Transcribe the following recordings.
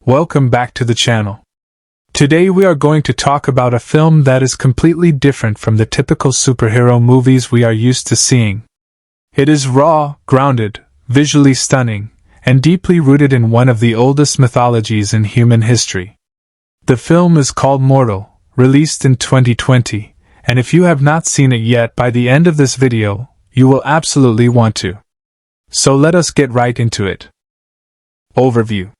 Welcome back to the channel. Today we are going to talk about a film that is completely different from the typical superhero movies we are used to seeing. It is raw, grounded, visually stunning, and deeply rooted in one of the oldest mythologies in human history. The film is called Mortal, released in 2020, and if you have not seen it yet, by the end of this video, you will absolutely want to. So let us get right into it. Overview.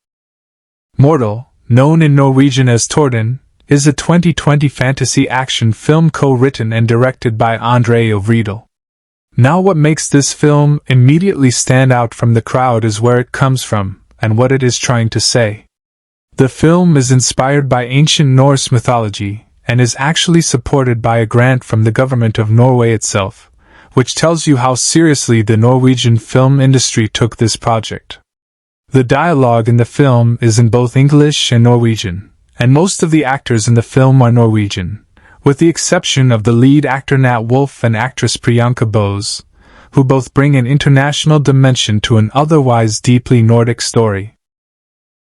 Mortal, known in Norwegian as Torden, is a 2020 fantasy action film co-written and directed by André Øvredal. Now what makes this film immediately stand out from the crowd is where it comes from, and what it is trying to say. The film is inspired by ancient Norse mythology, and is actually supported by a grant from the government of Norway itself, which tells you how seriously the Norwegian film industry took this project. The dialogue in the film is in both English and Norwegian, and most of the actors in the film are Norwegian, with the exception of the lead actor Nat Wolff and actress Priyanka Bose, who both bring an international dimension to an otherwise deeply Nordic story.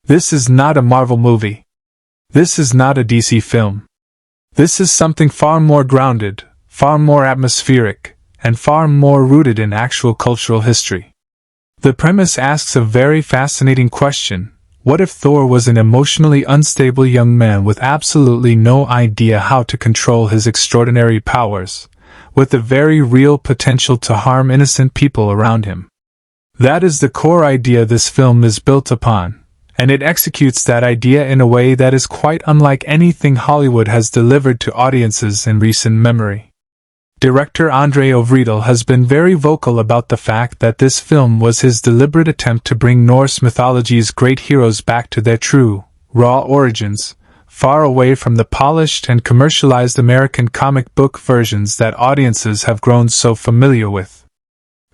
This is not a Marvel movie. This is not a DC film. This is something far more grounded, far more atmospheric, and far more rooted in actual cultural history. The premise asks a very fascinating question: what if Thor was an emotionally unstable young man with absolutely no idea how to control his extraordinary powers, with a very real potential to harm innocent people around him? That is the core idea this film is built upon, and it executes that idea in a way that is quite unlike anything Hollywood has delivered to audiences in recent memory. Director André Øvredal has been very vocal about the fact that this film was his deliberate attempt to bring Norse mythology's great heroes back to their true, raw origins, far away from the polished and commercialized American comic book versions that audiences have grown so familiar with.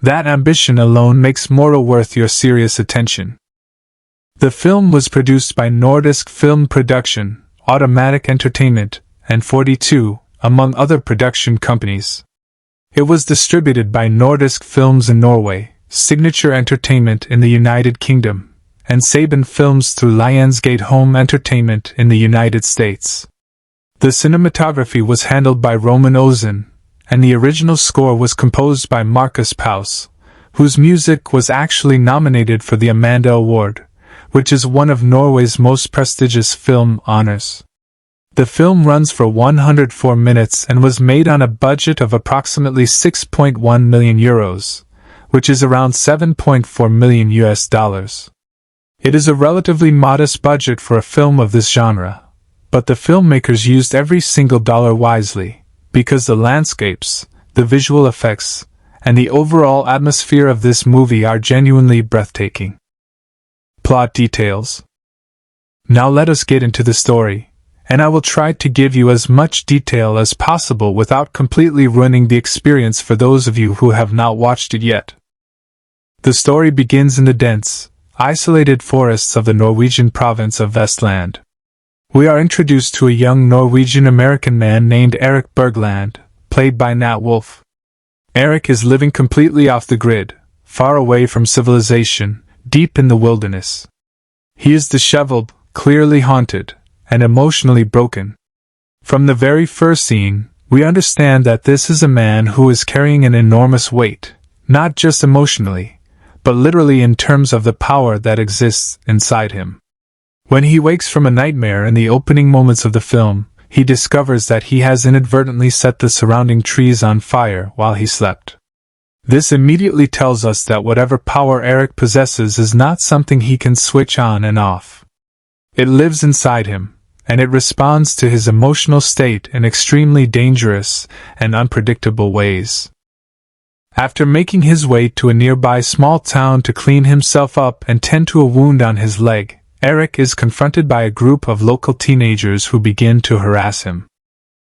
That ambition alone makes Mortal worth your serious attention. The film was produced by Nordisk Film Production, Automatic Entertainment, and 42, among other production companies. It was distributed by Nordisk Films in Norway, Signature Entertainment in the United Kingdom, and Saban Films through Lionsgate Home Entertainment in the United States. The cinematography was handled by Roman Ozin, and the original score was composed by Marcus Paus, whose music was actually nominated for the Amanda Award, which is one of Norway's most prestigious film honors. The film runs for 104 minutes and was made on a budget of approximately 6.1 million euros, which is around $7.4 million US. It is a relatively modest budget for a film of this genre, but the filmmakers used every single dollar wisely, because the landscapes, the visual effects, and the overall atmosphere of this movie are genuinely breathtaking. Plot details. Now let us get into the story, and I will try to give you as much detail as possible without completely ruining the experience for those of you who have not watched it yet. The story begins in the dense, isolated forests of the Norwegian province of Vestland. We are introduced to a young Norwegian-American man named Erik Bergland, played by Nat Wolff. Erik is living completely off the grid, far away from civilization, deep in the wilderness. He is disheveled, clearly haunted, and emotionally broken. From the very first scene, we understand that this is a man who is carrying an enormous weight, not just emotionally, but literally in terms of the power that exists inside him. When he wakes from a nightmare in the opening moments of the film, he discovers that he has inadvertently set the surrounding trees on fire while he slept. This immediately tells us that whatever power Erik possesses is not something he can switch on and off. It lives inside him, and it responds to his emotional state in extremely dangerous and unpredictable ways. After making his way to a nearby small town to clean himself up and tend to a wound on his leg, Erik is confronted by a group of local teenagers who begin to harass him.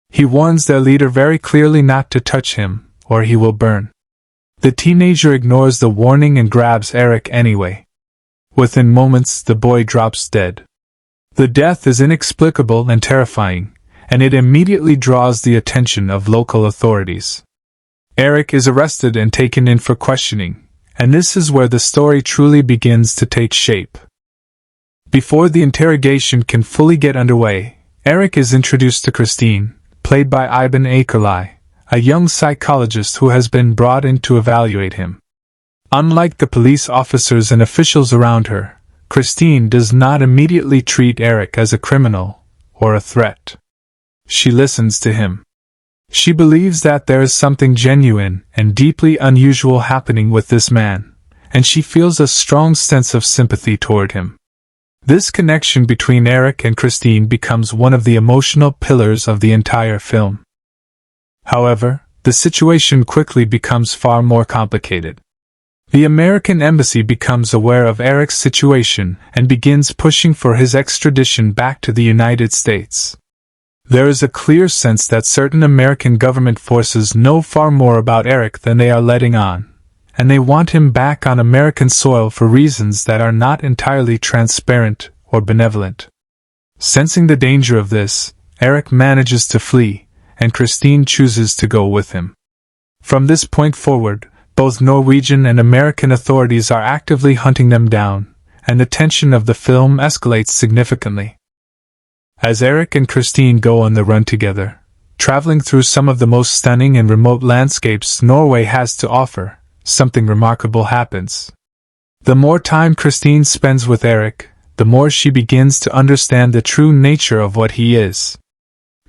He warns their leader very clearly not to touch him, or he will burn. The teenager ignores the warning and grabs Erik anyway. Within moments, the boy drops dead. The death is inexplicable and terrifying, and it immediately draws the attention of local authorities. Erik is arrested and taken in for questioning, and this is where the story truly begins to take shape. Before the interrogation can fully get underway, Eric is introduced to Christine, played by Iben Akerlai, a young psychologist who has been brought in to evaluate him. Unlike the police officers and officials around her, Christine does not immediately treat Eric as a criminal or a threat. She listens to him. She believes that there is something genuine and deeply unusual happening with this man, and she feels a strong sense of sympathy toward him. This connection between Eric and Christine becomes one of the emotional pillars of the entire film. However, the situation quickly becomes far more complicated. The American embassy becomes aware of Eric's situation and begins pushing for his extradition back to the United States. There is a clear sense that certain American government forces know far more about Eric than they are letting on, and they want him back on American soil for reasons that are not entirely transparent or benevolent. Sensing the danger of this, Eric manages to flee, and Christine chooses to go with him. From this point forward, both Norwegian and American authorities are actively hunting them down, and the tension of the film escalates significantly. As Eric and Christine go on the run together, traveling through some of the most stunning and remote landscapes Norway has to offer, something remarkable happens. The more time Christine spends with Eric, the more she begins to understand the true nature of what he is.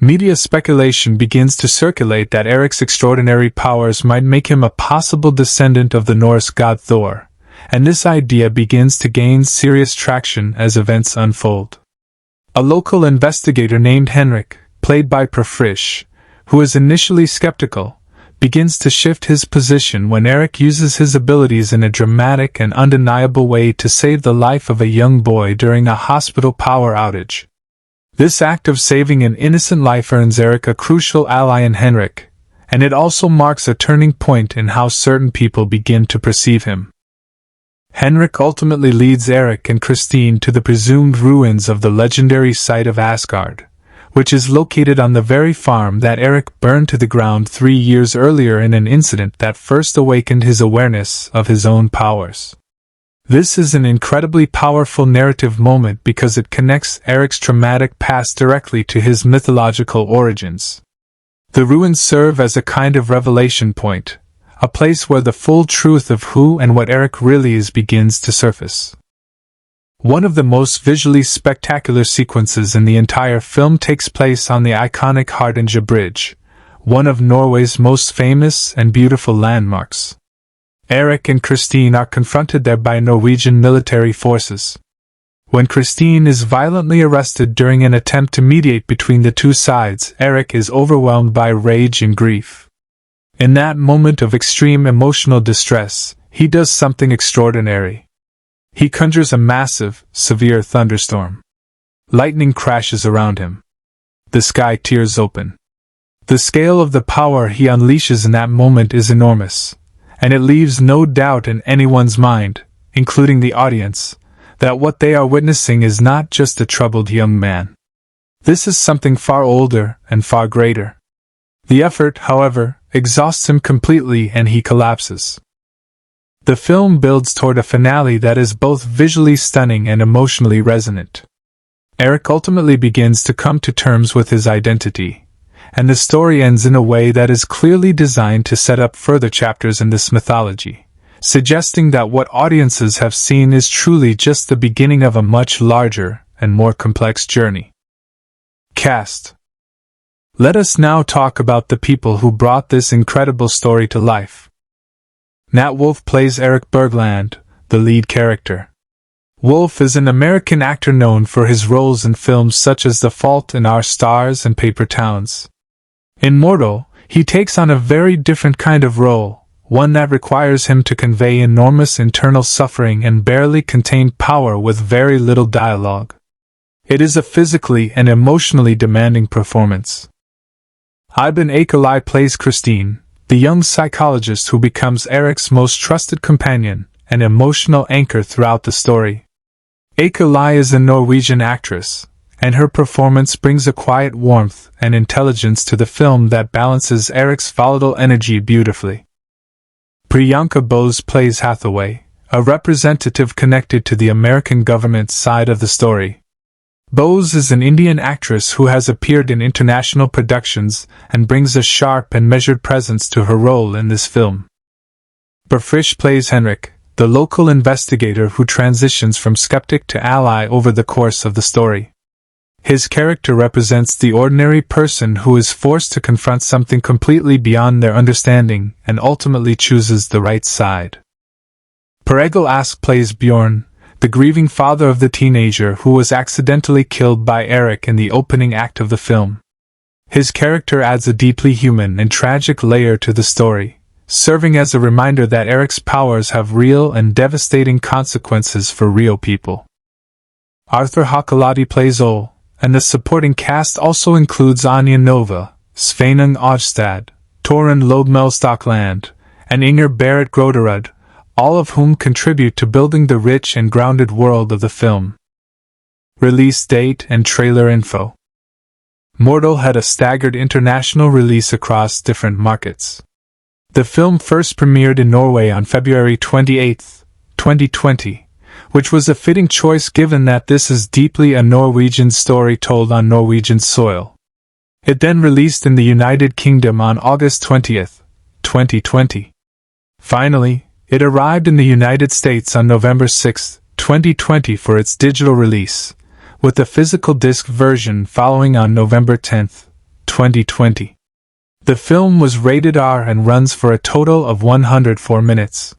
Media speculation begins to circulate that Eric's extraordinary powers might make him a possible descendant of the Norse god Thor, and this idea begins to gain serious traction as events unfold. A local investigator named Henrik, played by Per Frisch, who is initially skeptical, begins to shift his position when Eric uses his abilities in a dramatic and undeniable way to save the life of a young boy during a hospital power outage. This act of saving an innocent life earns Eric a crucial ally in Henrik, and it also marks a turning point in how certain people begin to perceive him. Henrik ultimately leads Eric and Christine to the presumed ruins of the legendary site of Asgard, which is located on the very farm that Eric burned to the ground 3 years earlier in an incident that first awakened his awareness of his own powers. This is an incredibly powerful narrative moment because it connects Eric's traumatic past directly to his mythological origins. The ruins serve as a kind of revelation point, a place where the full truth of who and what Eric really is begins to surface. One of the most visually spectacular sequences in the entire film takes place on the iconic Hardanger Bridge, one of Norway's most famous and beautiful landmarks. Eric and Christine are confronted there by Norwegian military forces. When Christine is violently arrested during an attempt to mediate between the two sides, Eric is overwhelmed by rage and grief. In that moment of extreme emotional distress, he does something extraordinary. He conjures a massive, severe thunderstorm. Lightning crashes around him. The sky tears open. The scale of the power he unleashes in that moment is enormous, and it leaves no doubt in anyone's mind, including the audience, that what they are witnessing is not just a troubled young man. This is something far older and far greater. The effort, however, exhausts him completely and he collapses. The film builds toward a finale that is both visually stunning and emotionally resonant. Eric ultimately begins to come to terms with his identity, and the story ends in a way that is clearly designed to set up further chapters in this mythology, suggesting that what audiences have seen is truly just the beginning of a much larger and more complex journey. Cast. Let us now talk about the people who brought this incredible story to life. Nat Wolff plays Eric Bergland, the lead character. Wolff is an American actor known for his roles in films such as The Fault in Our Stars and Paper Towns. In Mortal, he takes on a very different kind of role, one that requires him to convey enormous internal suffering and barely contained power with very little dialogue. It is a physically and emotionally demanding performance. Iben Akerlai plays Christine, the young psychologist who becomes Eric's most trusted companion and emotional anchor throughout the story. Akerlai is a Norwegian actress, and her performance brings a quiet warmth and intelligence to the film that balances Eric's volatile energy beautifully. Priyanka Bose plays Hathaway, a representative connected to the American government side of the story. Bose is an Indian actress who has appeared in international productions and brings a sharp and measured presence to her role in this film. Berfrisch plays Henrik, the local investigator who transitions from skeptic to ally over the course of the story. His character represents the ordinary person who is forced to confront something completely beyond their understanding and ultimately chooses the right side. Per Egil Ask plays Bjorn, the grieving father of the teenager who was accidentally killed by Eric in the opening act of the film. His character adds a deeply human and tragic layer to the story, serving as a reminder that Eric's powers have real and devastating consequences for real people. Arthur Hakalati plays Ole, and the supporting cast also includes Anja Nova, Sveinung Ostad, Torunn Lodmel Stockland, and Inger Barrett Groderud, all of whom contribute to building the rich and grounded world of the film. Release date and trailer info. Mortal had a staggered international release across different markets. The film first premiered in Norway on February 28, 2020, which was a fitting choice given that this is deeply a Norwegian story told on Norwegian soil. It then released in the United Kingdom on August 20, 2020. Finally, it arrived in the United States on November 6, 2020 for its digital release, with the physical disc version following on November 10, 2020. The film was rated R and runs for a total of 104 minutes.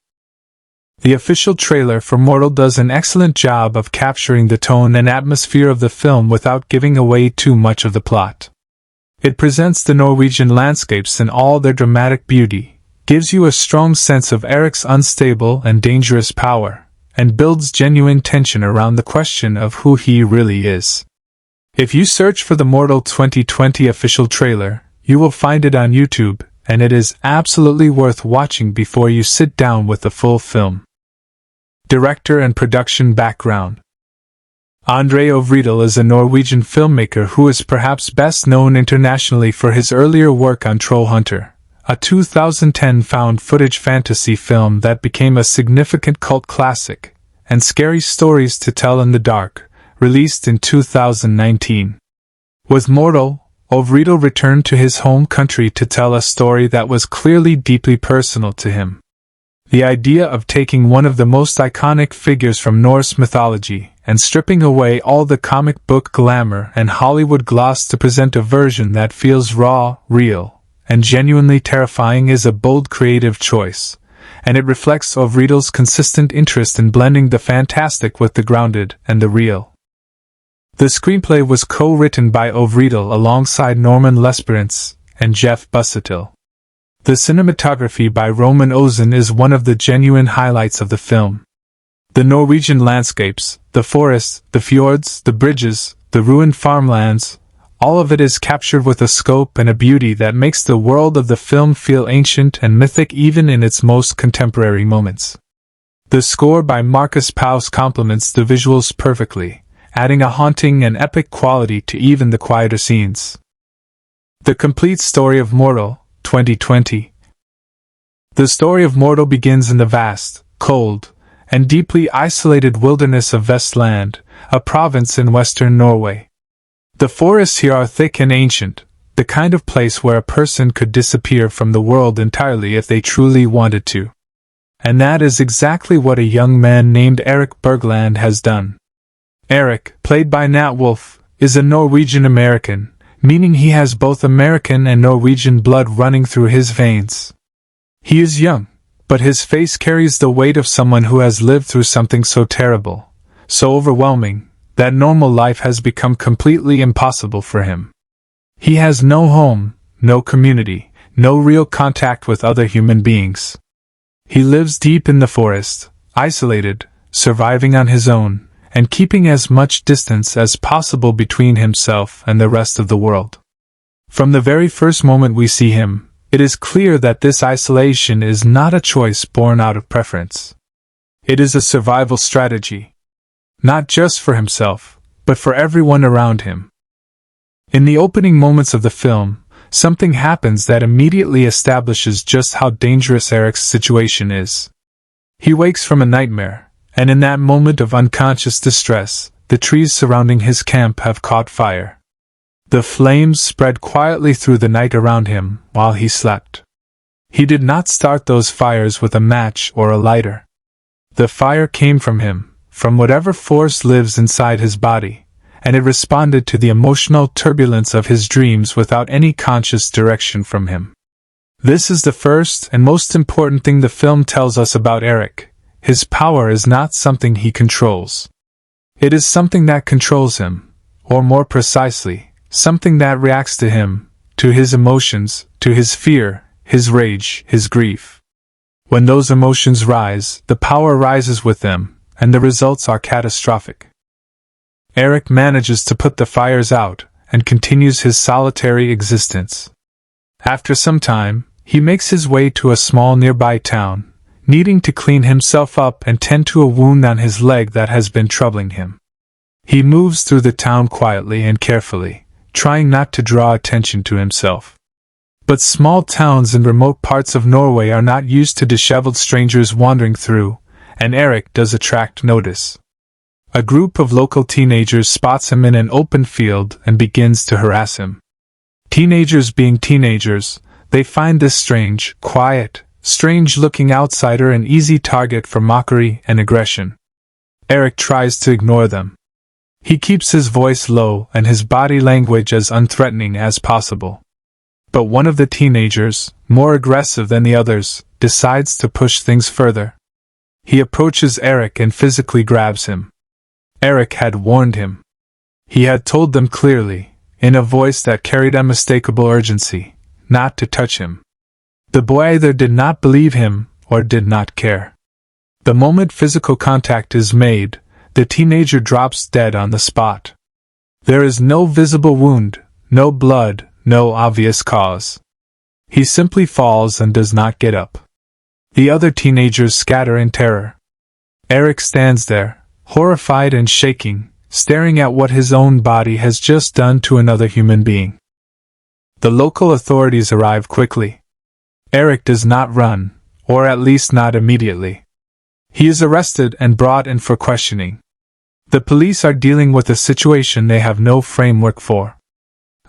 The official trailer for Mortal does an excellent job of capturing the tone and atmosphere of the film without giving away too much of the plot. It presents the Norwegian landscapes in all their dramatic beauty, gives you a strong sense of Eric's unstable and dangerous power, and builds genuine tension around the question of who he really is. If you search for the Mortal 2020 official trailer, you will find it on YouTube, and it is absolutely worth watching before you sit down with the full film. Director and production background. André Øvredal is a Norwegian filmmaker who is perhaps best known internationally for his earlier work on Trollhunter, a 2010 found-footage fantasy film that became a significant cult classic, and Scary Stories to Tell in the Dark, released in 2019. With Mortal, Øvredal returned to his home country to tell a story that was clearly deeply personal to him. The idea of taking one of the most iconic figures from Norse mythology and stripping away all the comic book glamour and Hollywood gloss to present a version that feels raw, real, and genuinely terrifying is a bold creative choice, and it reflects Øvredal's consistent interest in blending the fantastic with the grounded and the real. The screenplay was co-written by Øvredal alongside Norman Lesperance and Jeff Busuttil. The cinematography by Roman Ozen is one of the genuine highlights of the film. The Norwegian landscapes, the forests, the fjords, the bridges, the ruined farmlands, all of it is captured with a scope and a beauty that makes the world of the film feel ancient and mythic even in its most contemporary moments. The score by Marcus Paus complements the visuals perfectly, adding a haunting and epic quality to even the quieter scenes. The complete story of Mortal, 2020. The story of Mortal begins in the vast, cold, and deeply isolated wilderness of Vestland, a province in western Norway. The forests here are thick and ancient, the kind of place where a person could disappear from the world entirely if they truly wanted to. And that is exactly what a young man named Erik Bergland has done. Erik, played by Nat Wolff, is a Norwegian American, meaning he has both American and Norwegian blood running through his veins. He is young, but his face carries the weight of someone who has lived through something so terrible, so overwhelming, that normal life has become completely impossible for him. He has no home, no community, no real contact with other human beings. He lives deep in the forest, isolated, surviving on his own, and keeping as much distance as possible between himself and the rest of the world. From the very first moment we see him, it is clear that this isolation is not a choice born out of preference. It is a survival strategy. Not just for himself, but for everyone around him. In the opening moments of the film, something happens that immediately establishes just how dangerous Erik's situation is. He wakes from a nightmare, and in that moment of unconscious distress, the trees surrounding his camp have caught fire. The flames spread quietly through the night around him while he slept. He did not start those fires with a match or a lighter. The fire came from him, from whatever force lives inside his body, and it responded to the emotional turbulence of his dreams without any conscious direction from him. This is the first and most important thing the film tells us about Eric. His power is not something he controls. It is something that controls him, or more precisely, something that reacts to him, to his emotions, to his fear, his rage, his grief. When those emotions rise, the power rises with them, and the results are catastrophic. Eric manages to put the fires out, and continues his solitary existence. After some time, he makes his way to a small nearby town, needing to clean himself up and tend to a wound on his leg that has been troubling him. He moves through the town quietly and carefully, trying not to draw attention to himself. But small towns in remote parts of Norway are not used to disheveled strangers wandering through, and Eric does attract notice. A group of local teenagers spots him in an open field and begins to harass him. Teenagers being teenagers, they find this strange, quiet, strange-looking outsider an easy target for mockery and aggression. Eric tries to ignore them. He keeps his voice low and his body language as unthreatening as possible. But one of the teenagers, more aggressive than the others, decides to push things further. He approaches Eric and physically grabs him. Eric had warned him. He had told them clearly, in a voice that carried unmistakable urgency, not to touch him. The boy either did not believe him or did not care. The moment physical contact is made, the teenager drops dead on the spot. There is no visible wound, no blood, no obvious cause. He simply falls and does not get up. The other teenagers scatter in terror. Eric stands there, horrified and shaking, staring at what his own body has just done to another human being. The local authorities arrive quickly. Eric does not run, or at least not immediately. He is arrested and brought in for questioning. The police are dealing with a situation they have no framework for.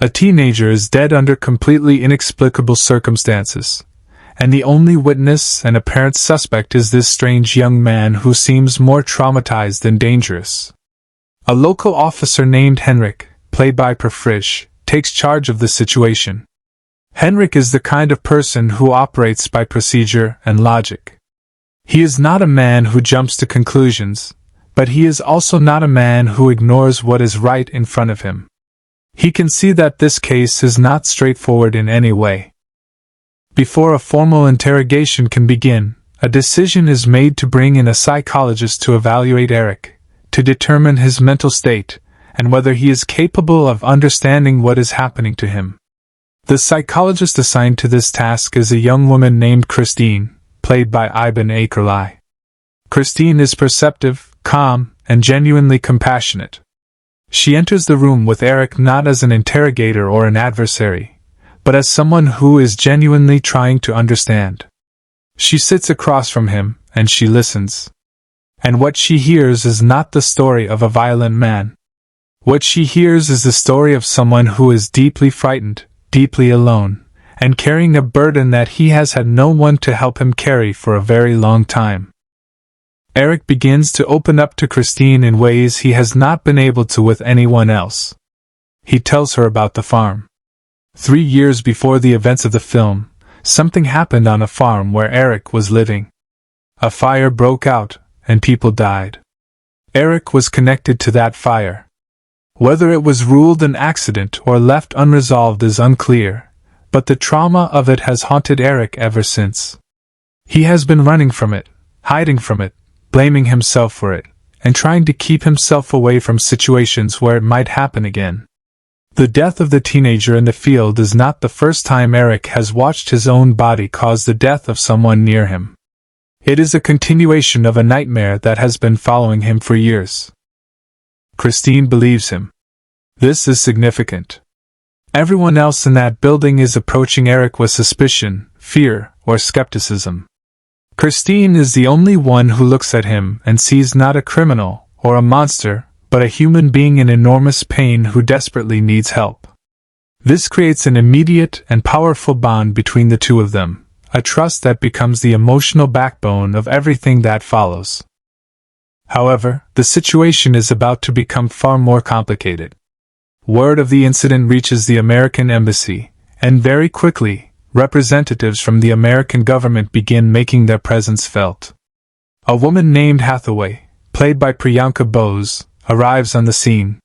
A teenager is dead under completely inexplicable circumstances, and the only witness and apparent suspect is this strange young man who seems more traumatized than dangerous. A local officer named Henrik, played by Per Frisch, takes charge of the situation. Henrik is the kind of person who operates by procedure and logic. He is not a man who jumps to conclusions, but he is also not a man who ignores what is right in front of him. He can see that this case is not straightforward in any way. Before a formal interrogation can begin, a decision is made to bring in a psychologist to evaluate Eric, to determine his mental state, and whether he is capable of understanding what is happening to him. The psychologist assigned to this task is a young woman named Christine, played by Iben Akerlai. Christine is perceptive, calm, and genuinely compassionate. She enters the room with Eric not as an interrogator or an adversary, but as someone who is genuinely trying to understand. She sits across from him, and she listens. And what she hears is not the story of a violent man. What she hears is the story of someone who is deeply frightened, deeply alone, and carrying a burden that he has had no one to help him carry for a very long time. Eric begins to open up to Christine in ways he has not been able to with anyone else. He tells her about the farm. 3 years before the events of the film, something happened on a farm where Eric was living. A fire broke out, and people died. Eric was connected to that fire. Whether it was ruled an accident or left unresolved is unclear, but the trauma of it has haunted Eric ever since. He has been running from it, hiding from it, blaming himself for it, and trying to keep himself away from situations where it might happen again. The death of the teenager in the field is not the first time Eric has watched his own body cause the death of someone near him. It is a continuation of a nightmare that has been following him for years. Christine believes him. This is significant. Everyone else in that building is approaching Eric with suspicion, fear, or skepticism. Christine is the only one who looks at him and sees not a criminal or a monster, but a human being in enormous pain who desperately needs help. This creates an immediate and powerful bond between the two of them, a trust that becomes the emotional backbone of everything that follows. However, the situation is about to become far more complicated. Word of the incident reaches the American embassy, and very quickly, representatives from the American government begin making their presence felt. A woman named Hathaway, played by Priyanka Bose, arrives on the scene.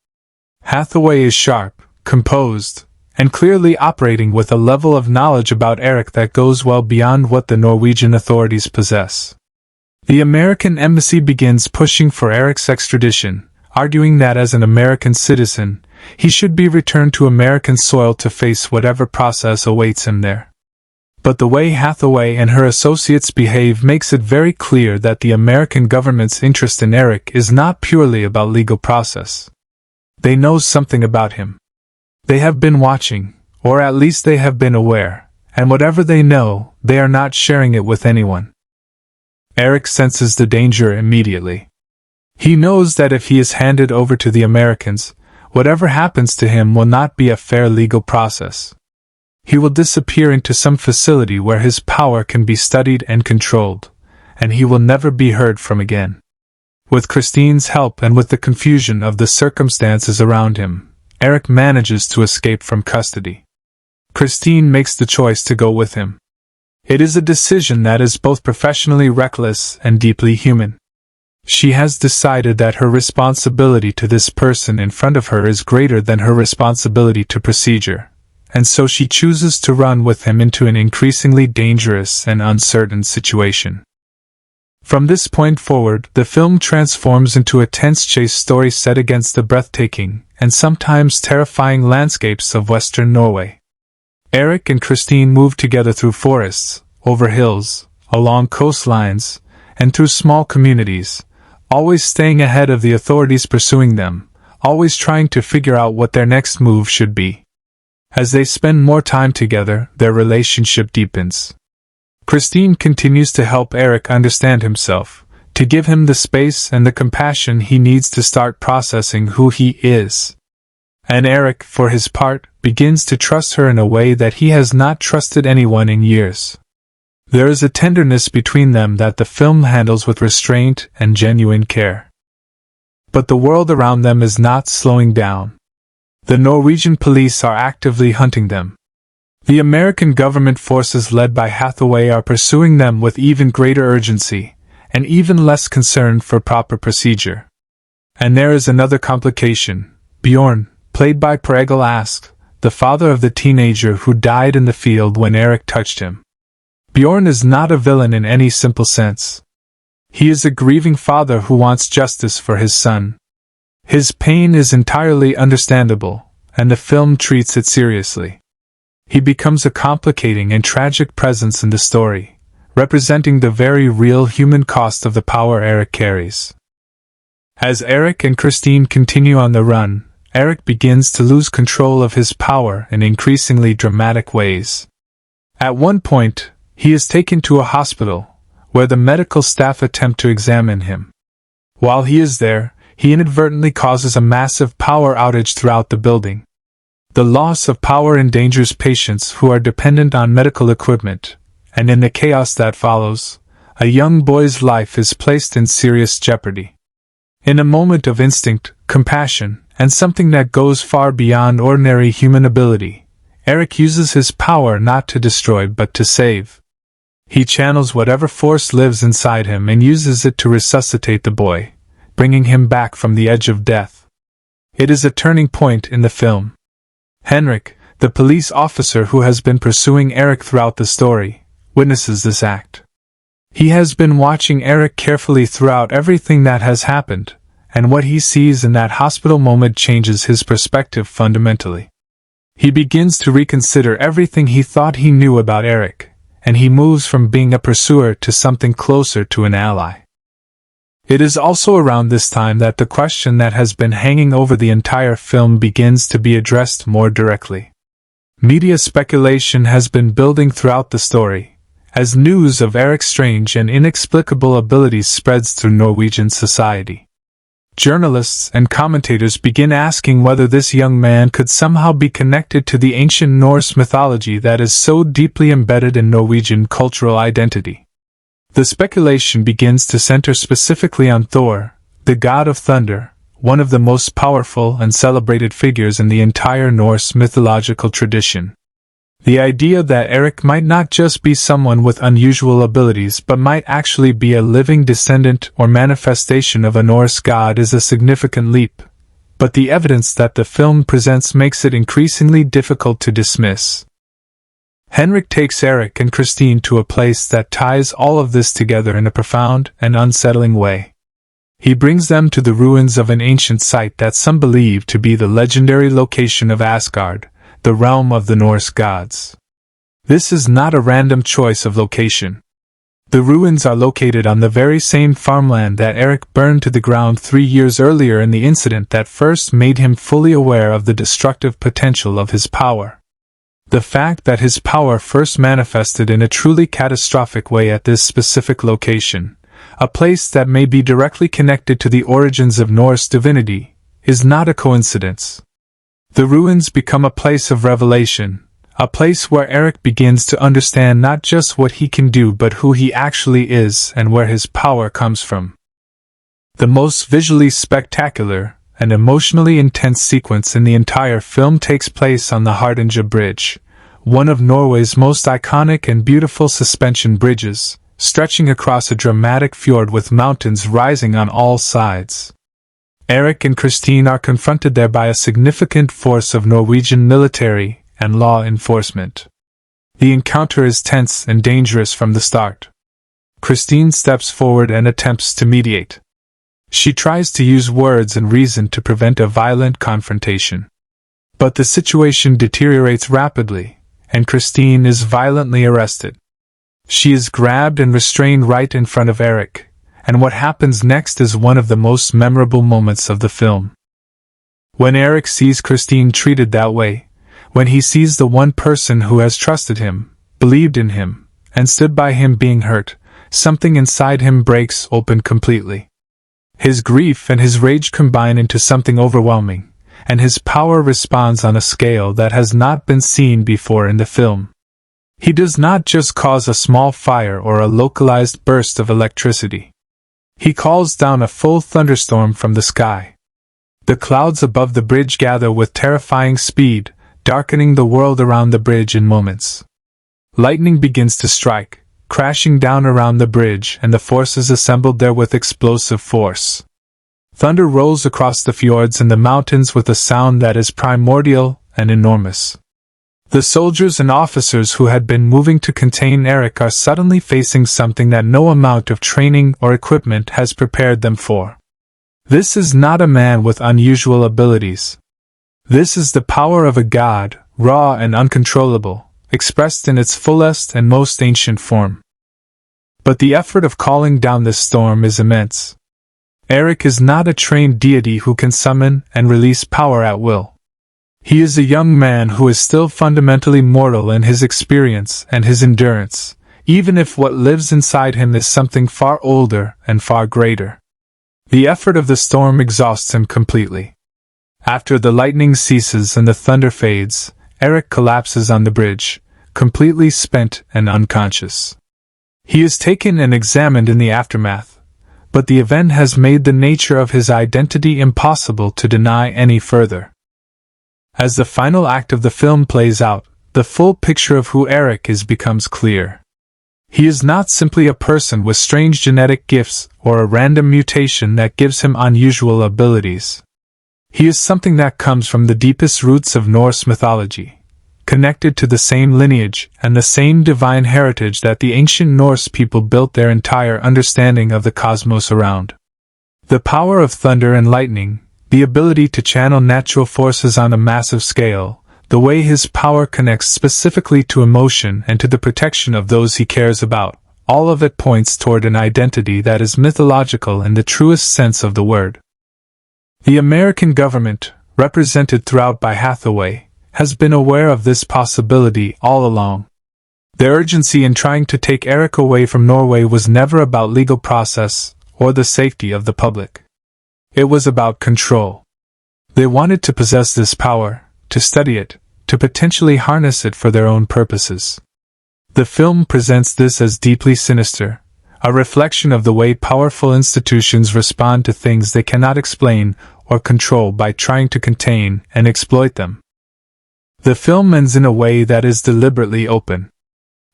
Hathaway is sharp, composed, and clearly operating with a level of knowledge about Eric that goes well beyond what the Norwegian authorities possess. The American embassy begins pushing for Eric's extradition, arguing that as an American citizen, he should be returned to American soil to face whatever process awaits him there. But the way Hathaway and her associates behave makes it very clear that the American government's interest in Eric is not purely about legal process. They know something about him. They have been watching, or at least they have been aware, and whatever they know, they are not sharing it with anyone. Eric senses the danger immediately. He knows that if he is handed over to the Americans, whatever happens to him will not be a fair legal process. He will disappear into some facility where his power can be studied and controlled, and he will never be heard from again. With Christine's help and with the confusion of the circumstances around him, Eric manages to escape from custody. Christine makes the choice to go with him. It is a decision that is both professionally reckless and deeply human. She has decided that her responsibility to this person in front of her is greater than her responsibility to procedure, and so she chooses to run with him into an increasingly dangerous and uncertain situation. From this point forward, the film transforms into a tense chase story set against the breathtaking and sometimes terrifying landscapes of Western Norway. Eric and Christine move together through forests, over hills, along coastlines, and through small communities, always staying ahead of the authorities pursuing them, always trying to figure out what their next move should be. As they spend more time together, their relationship deepens. Christine continues to help Eric understand himself, to give him the space and the compassion he needs to start processing who he is. And Eric, for his part, begins to trust her in a way that he has not trusted anyone in years. There is a tenderness between them that the film handles with restraint and genuine care. But the world around them is not slowing down. The Norwegian police are actively hunting them. The American government forces led by Hathaway are pursuing them with even greater urgency, and even less concern for proper procedure. And there is another complication. Bjorn, played by Per Egil Ask, the father of the teenager who died in the field when Eric touched him. Bjorn is not a villain in any simple sense. He is a grieving father who wants justice for his son. His pain is entirely understandable, and the film treats it seriously. He becomes a complicating and tragic presence in the story, representing the very real human cost of the power Eric carries. As Eric and Christine continue on the run, Eric begins to lose control of his power in increasingly dramatic ways. At one point, he is taken to a hospital, where the medical staff attempt to examine him. While he is there, he inadvertently causes a massive power outage throughout the building. The loss of power endangers patients who are dependent on medical equipment, and in the chaos that follows, a young boy's life is placed in serious jeopardy. In a moment of instinct, compassion, and something that goes far beyond ordinary human ability, Eric uses his power not to destroy but to save. He channels whatever force lives inside him and uses it to resuscitate the boy, bringing him back from the edge of death. It is a turning point in the film. Henrik, the police officer who has been pursuing Eric throughout the story, witnesses this act. He has been watching Eric carefully throughout everything that has happened, and what he sees in that hospital moment changes his perspective fundamentally. He begins to reconsider everything he thought he knew about Eric, and he moves from being a pursuer to something closer to an ally. It is also around this time that the question that has been hanging over the entire film begins to be addressed more directly. Media speculation has been building throughout the story, as news of Eric's strange and inexplicable abilities spreads through Norwegian society. Journalists and commentators begin asking whether this young man could somehow be connected to the ancient Norse mythology that is so deeply embedded in Norwegian cultural identity. The speculation begins to center specifically on Thor, the god of thunder, one of the most powerful and celebrated figures in the entire Norse mythological tradition. The idea that Eric might not just be someone with unusual abilities but might actually be a living descendant or manifestation of a Norse god is a significant leap, but the evidence that the film presents makes it increasingly difficult to dismiss. Henrik takes Eric and Christine to a place that ties all of this together in a profound and unsettling way. He brings them to the ruins of an ancient site that some believe to be the legendary location of Asgard, the realm of the Norse gods. This is not a random choice of location. The ruins are located on the very same farmland that Eric burned to the ground 3 years earlier in the incident that first made him fully aware of the destructive potential of his power. The fact that his power first manifested in a truly catastrophic way at this specific location, a place that may be directly connected to the origins of Norse divinity, is not a coincidence. The ruins become a place of revelation, a place where Eric begins to understand not just what he can do but who he actually is and where his power comes from. The most visually spectacular and emotionally intense sequence in the entire film takes place on the Hardanger Bridge, one of Norway's most iconic and beautiful suspension bridges, stretching across a dramatic fjord with mountains rising on all sides. Eric and Christine are confronted there by a significant force of Norwegian military and law enforcement. The encounter is tense and dangerous from the start. Christine steps forward and attempts to mediate. She tries to use words and reason to prevent a violent confrontation. But the situation deteriorates rapidly, and Christine is violently arrested. She is grabbed and restrained right in front of Eric, and what happens next is one of the most memorable moments of the film. When Eric sees Christine treated that way, when he sees the one person who has trusted him, believed in him, and stood by him being hurt, something inside him breaks open completely. His grief and his rage combine into something overwhelming, and his power responds on a scale that has not been seen before in the film. He does not just cause a small fire or a localized burst of electricity. He calls down a full thunderstorm from the sky. The clouds above the bridge gather with terrifying speed, darkening the world around the bridge in moments. Lightning begins to strike, crashing down around the bridge and the forces assembled there with explosive force. Thunder rolls across the fjords and the mountains with a sound that is primordial and enormous. The soldiers and officers who had been moving to contain Eric are suddenly facing something that no amount of training or equipment has prepared them for. This is not a man with unusual abilities. This is the power of a god, raw and uncontrollable, expressed in its fullest and most ancient form. But the effort of calling down this storm is immense. Eric is not a trained deity who can summon and release power at will. He is a young man who is still fundamentally mortal in his experience and his endurance, even if what lives inside him is something far older and far greater. The effort of the storm exhausts him completely. After the lightning ceases and the thunder fades, Eric collapses on the bridge, completely spent and unconscious. He is taken and examined in the aftermath, but the event has made the nature of his identity impossible to deny any further. As the final act of the film plays out, the full picture of who Eric is becomes clear. He is not simply a person with strange genetic gifts or a random mutation that gives him unusual abilities. He is something that comes from the deepest roots of Norse mythology, connected to the same lineage and the same divine heritage that the ancient Norse people built their entire understanding of the cosmos around. The power of thunder and lightning, the ability to channel natural forces on a massive scale, the way his power connects specifically to emotion and to the protection of those he cares about, all of it points toward an identity that is mythological in the truest sense of the word. The American government, represented throughout by Hathaway, has been aware of this possibility all along. Their urgency in trying to take Erik away from Norway was never about legal process or the safety of the public. It was about control. They wanted to possess this power, to study it, to potentially harness it for their own purposes. The film presents this as deeply sinister, a reflection of the way powerful institutions respond to things they cannot explain or control by trying to contain and exploit them. The film ends in a way that is deliberately open.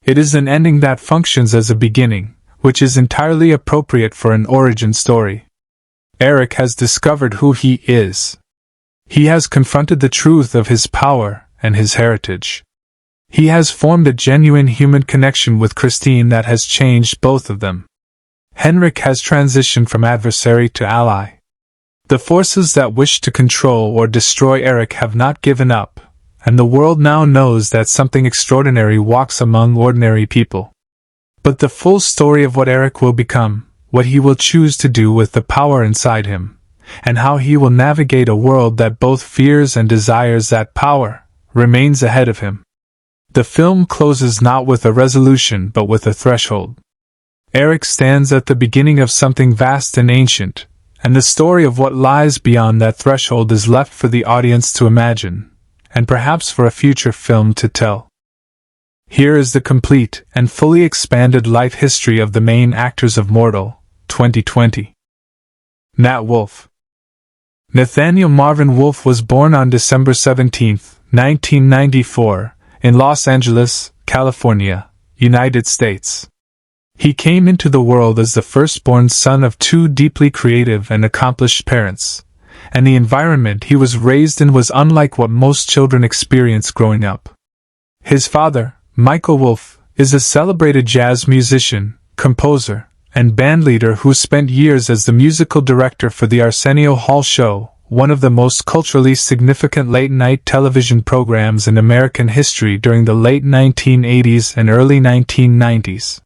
It is an ending that functions as a beginning, which is entirely appropriate for an origin story. Erik has discovered who he is. He has confronted the truth of his power and his heritage. He has formed a genuine human connection with Christine that has changed both of them. Henrik has transitioned from adversary to ally. The forces that wish to control or destroy Erik have not given up, and the world now knows that something extraordinary walks among ordinary people. But the full story of what Erik will become, what he will choose to do with the power inside him, and how he will navigate a world that both fears and desires that power, remains ahead of him. The film closes not with a resolution but with a threshold. Erik stands at the beginning of something vast and ancient, and the story of what lies beyond that threshold is left for the audience to imagine, and perhaps for a future film to tell. Here is the complete and fully expanded life history of the main actors of Mortal, 2020. Nat Wolff. Nathaniel Marvin Wolff was born on December 17, 1994, in Los Angeles, California, United States. He came into the world as the firstborn son of two deeply creative and accomplished parents, and the environment he was raised in was unlike what most children experience growing up. His father, Michael Wolff, is a celebrated jazz musician, composer, and bandleader who spent years as the musical director for the Arsenio Hall Show, one of the most culturally significant late-night television programs in American history during the late 1980s and early 1990s.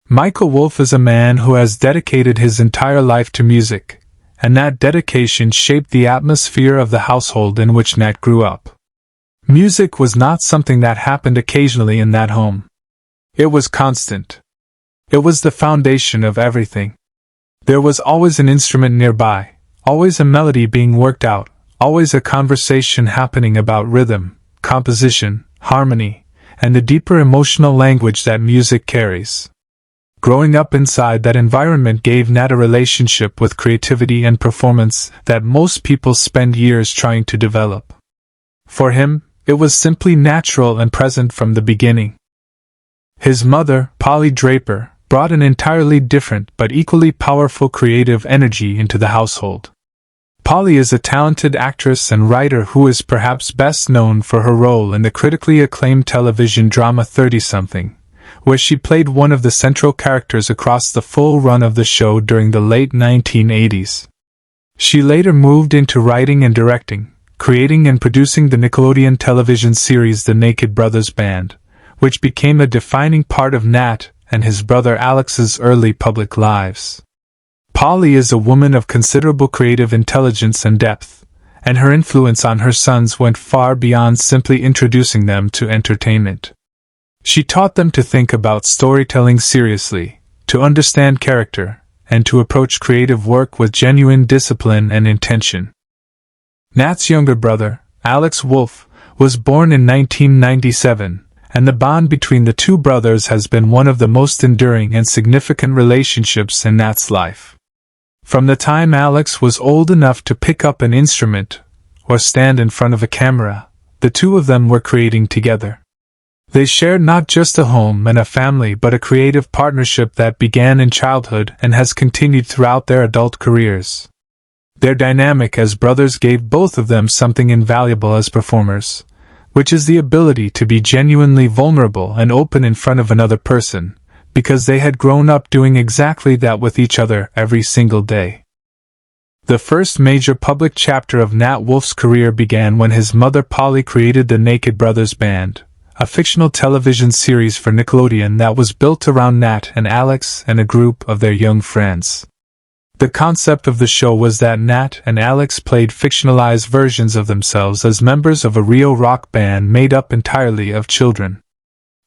Michael Wolff is a man who has dedicated his entire life to music, and that dedication shaped the atmosphere of the household in which Nat grew up. Music was not something that happened occasionally in that home. It was constant. It was the foundation of everything. There was always an instrument nearby, always a melody being worked out, always a conversation happening about rhythm, composition, harmony, and the deeper emotional language that music carries. Growing up inside that environment gave Nat a relationship with creativity and performance that most people spend years trying to develop. For him, it was simply natural and present from the beginning. His mother, Polly Draper, brought an entirely different but equally powerful creative energy into the household. Polly is a talented actress and writer who is perhaps best known for her role in the critically acclaimed television drama 30-something, where she played one of the central characters across the full run of the show during the late 1980s. She later moved into writing and directing, creating and producing the Nickelodeon television series The Naked Brothers Band, which became a defining part of Nat and his brother Alex's early public lives. Polly is a woman of considerable creative intelligence and depth, and her influence on her sons went far beyond simply introducing them to entertainment. She taught them to think about storytelling seriously, to understand character, and to approach creative work with genuine discipline and intention. Nat's younger brother, Alex Wolff, was born in 1997, and the bond between the two brothers has been one of the most enduring and significant relationships in Nat's life. From the time Alex was old enough to pick up an instrument or stand in front of a camera, the two of them were creating together. They shared not just a home and a family but a creative partnership that began in childhood and has continued throughout their adult careers. Their dynamic as brothers gave both of them something invaluable as performers, which is the ability to be genuinely vulnerable and open in front of another person, because they had grown up doing exactly that with each other every single day. The first major public chapter of Nat Wolff's career began when his mother Polly created the Naked Brothers Band, a fictional television series for Nickelodeon that was built around Nat and Alex and a group of their young friends. The concept of the show was that Nat and Alex played fictionalized versions of themselves as members of a real rock band made up entirely of children.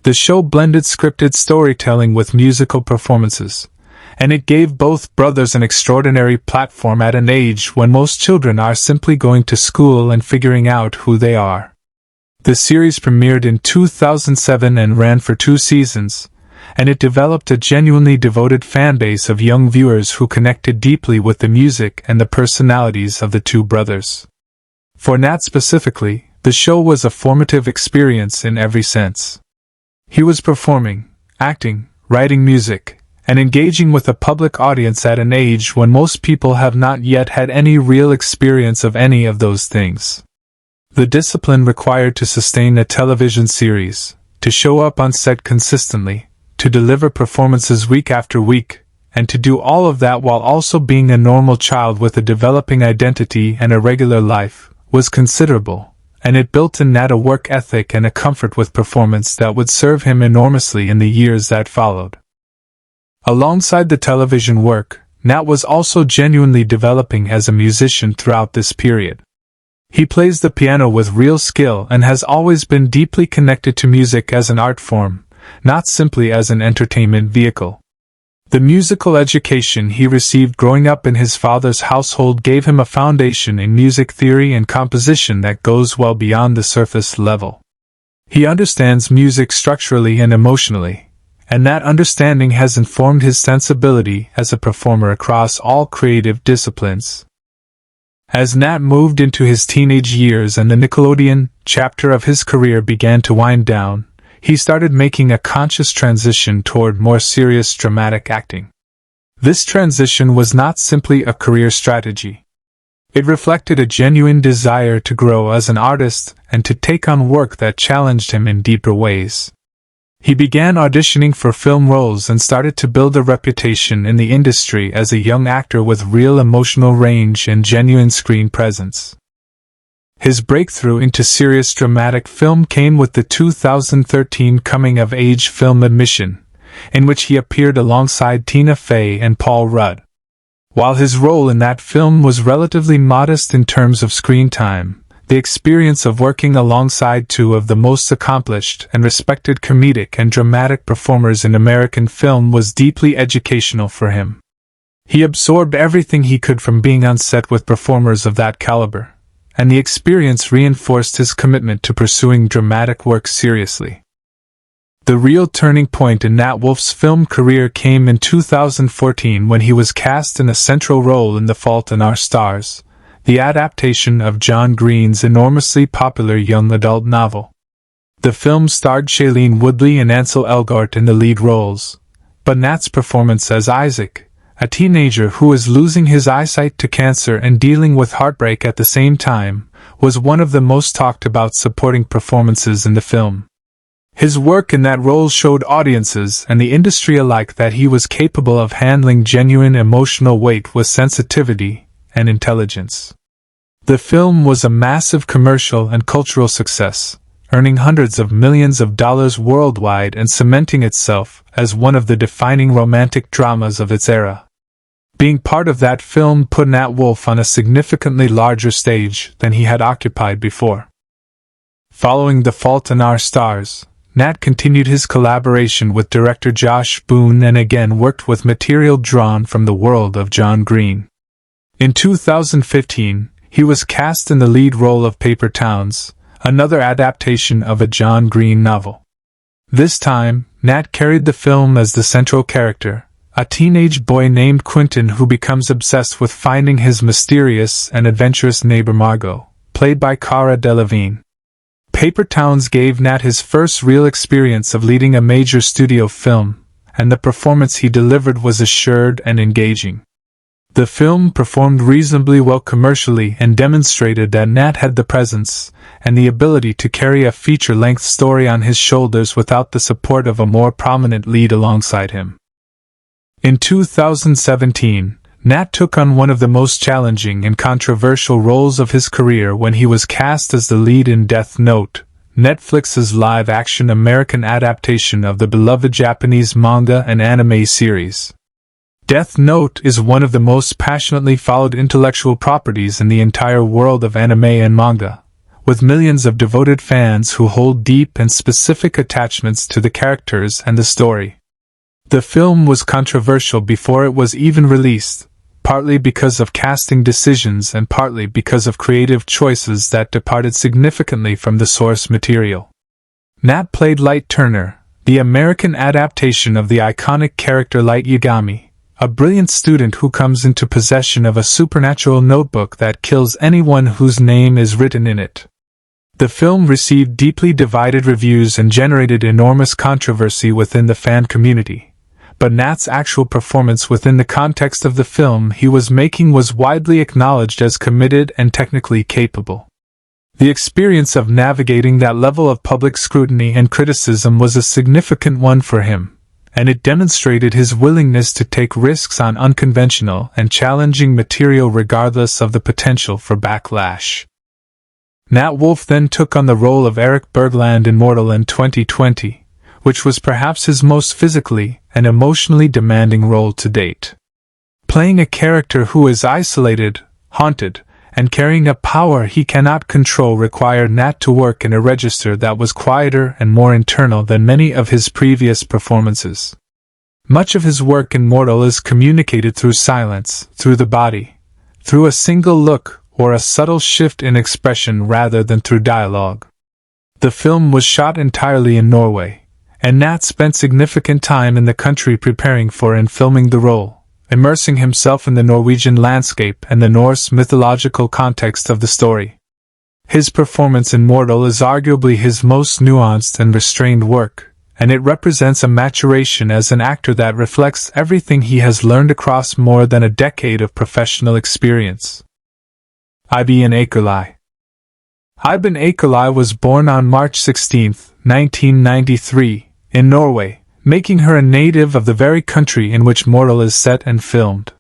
The show blended scripted storytelling with musical performances, and it gave both brothers an extraordinary platform at an age when most children are simply going to school and figuring out who they are. The series premiered in 2007 and ran for 2 seasons, and it developed a genuinely devoted fanbase of young viewers who connected deeply with the music and the personalities of the two brothers. For Nat specifically, the show was a formative experience in every sense. He was performing, acting, writing music, and engaging with a public audience at an age when most people have not yet had any real experience of any of those things. The discipline required to sustain a television series, to show up on set consistently, to deliver performances week after week, and to do all of that while also being a normal child with a developing identity and a regular life, was considerable, and it built in Nat a work ethic and a comfort with performance that would serve him enormously in the years that followed. Alongside the television work, Nat was also genuinely developing as a musician throughout this period. He plays the piano with real skill and has always been deeply connected to music as an art form, not simply as an entertainment vehicle. The musical education he received growing up in his father's household gave him a foundation in music theory and composition that goes well beyond the surface level. He understands music structurally and emotionally, and that understanding has informed his sensibility as a performer across all creative disciplines. As Nat moved into his teenage years and the Nickelodeon chapter of his career began to wind down, he started making a conscious transition toward more serious dramatic acting. This transition was not simply a career strategy. It reflected a genuine desire to grow as an artist and to take on work that challenged him in deeper ways. He began auditioning for film roles and started to build a reputation in the industry as a young actor with real emotional range and genuine screen presence. His breakthrough into serious dramatic film came with the 2013 coming-of-age film Admission, in which he appeared alongside Tina Fey and Paul Rudd. While his role in that film was relatively modest in terms of screen time, the experience of working alongside two of the most accomplished and respected comedic and dramatic performers in American film was deeply educational for him. He absorbed everything he could from being on set with performers of that caliber, and the experience reinforced his commitment to pursuing dramatic work seriously. The real turning point in Nat Wolff's film career came in 2014 when he was cast in a central role in The Fault in Our Stars, the adaptation of John Green's enormously popular young adult novel. The film starred Shailene Woodley and Ansel Elgort in the lead roles, but Nat's performance as Isaac, a teenager who is losing his eyesight to cancer and dealing with heartbreak at the same time, was one of the most talked about supporting performances in the film. His work in that role showed audiences and the industry alike that he was capable of handling genuine emotional weight with sensitivity and intelligence. The film was a massive commercial and cultural success, earning hundreds of millions of dollars worldwide and cementing itself as one of the defining romantic dramas of its era. Being part of that film put Nat Wolff on a significantly larger stage than he had occupied before. Following The Fault in Our Stars, Nat continued his collaboration with director Josh Boone and again worked with material drawn from the world of John Green. In 2015, he was cast in the lead role of Paper Towns, another adaptation of a John Green novel. This time, Nat carried the film as the central character, a teenage boy named Quentin who becomes obsessed with finding his mysterious and adventurous neighbor Margot, played by Cara Delevingne. Paper Towns gave Nat his first real experience of leading a major studio film, and the performance he delivered was assured and engaging. The film performed reasonably well commercially and demonstrated that Nat had the presence and the ability to carry a feature-length story on his shoulders without the support of a more prominent lead alongside him. In 2017, Nat took on one of the most challenging and controversial roles of his career when he was cast as the lead in Death Note, Netflix's live-action American adaptation of the beloved Japanese manga and anime series. Death Note is one of the most passionately followed intellectual properties in the entire world of anime and manga, with millions of devoted fans who hold deep and specific attachments to the characters and the story. The film was controversial before it was even released, partly because of casting decisions and partly because of creative choices that departed significantly from the source material. Nat played Light Turner, the American adaptation of the iconic character Light Yagami, a brilliant student who comes into possession of a supernatural notebook that kills anyone whose name is written in it. The film received deeply divided reviews and generated enormous controversy within the fan community, but Nat's actual performance within the context of the film he was making was widely acknowledged as committed and technically capable. The experience of navigating that level of public scrutiny and criticism was a significant one for him, and it demonstrated his willingness to take risks on unconventional and challenging material regardless of the potential for backlash. Nat Wolff then took on the role of Eric Bergland in Mortal in 2020, which was perhaps his most physically and emotionally demanding role to date. Playing a character who is isolated, haunted, and carrying a power he cannot control required Nat to work in a register that was quieter and more internal than many of his previous performances. Much of his work in Mortal is communicated through silence, through the body, through a single look, or a subtle shift in expression rather than through dialogue. The film was shot entirely in Norway, and Nat spent significant time in the country preparing for and filming the role, immersing himself in the Norwegian landscape and the Norse mythological context of the story. His performance in Mortal is arguably his most nuanced and restrained work, and it represents a maturation as an actor that reflects everything he has learned across more than a decade of professional experience. Iben Akerlei. Iben Akerlei was born on March 16, 1993, in Norway, making her a native of the very country in which Mortal is set and filmed.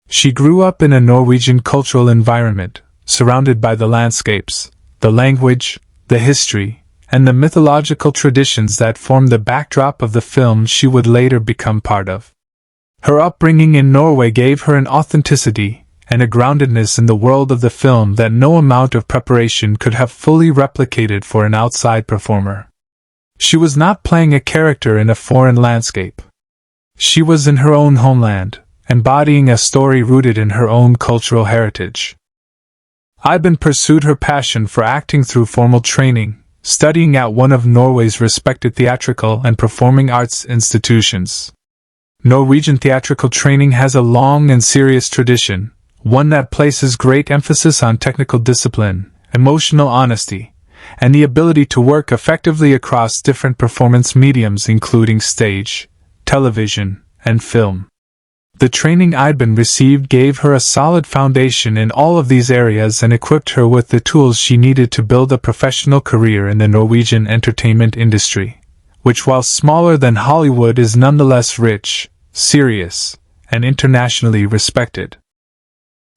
She grew up in a Norwegian cultural environment, surrounded by the landscapes, the language, the history, and the mythological traditions that form the backdrop of the film she would later become part of. Her upbringing in Norway gave her an authenticity and a groundedness in the world of the film that no amount of preparation could have fully replicated for an outside performer. She was not playing a character in a foreign landscape. She was in her own homeland, embodying a story rooted in her own cultural heritage. Iben pursued her passion for acting through formal training, studying at one of Norway's respected theatrical and performing arts institutions. Norwegian theatrical training has a long and serious tradition, one that places great emphasis on technical discipline, emotional honesty, and the ability to work effectively across different performance mediums including stage, television, and film. The training Iben received gave her a solid foundation in all of these areas and equipped her with the tools she needed to build a professional career in the Norwegian entertainment industry, which while smaller than Hollywood is nonetheless rich, serious, and internationally respected.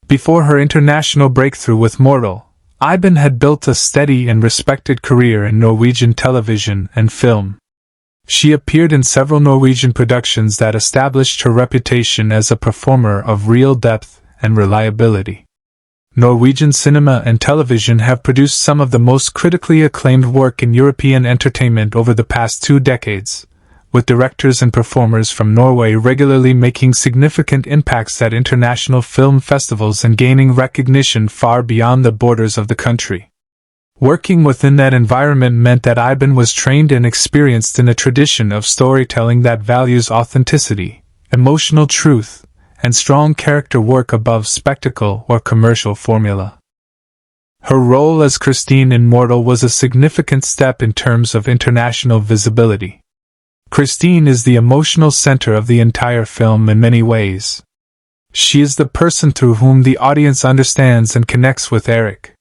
Before her international breakthrough with Mortal, Iben had built a steady and respected career in Norwegian television and film. She appeared in several Norwegian productions that established her reputation as a performer of real depth and reliability. Norwegian cinema and television have produced some of the most critically acclaimed work in European entertainment over the past 2 decades, with directors and performers from Norway regularly making significant impacts at international film festivals and gaining recognition far beyond the borders of the country. Working within that environment meant that Iben was trained and experienced in a tradition of storytelling that values authenticity, emotional truth, and strong character work above spectacle or commercial formula. Her role as Christine in Mortal was a significant step in terms of international visibility. Christine is the emotional center of the entire film in many ways. She is the person through whom the audience understands and connects with Eric.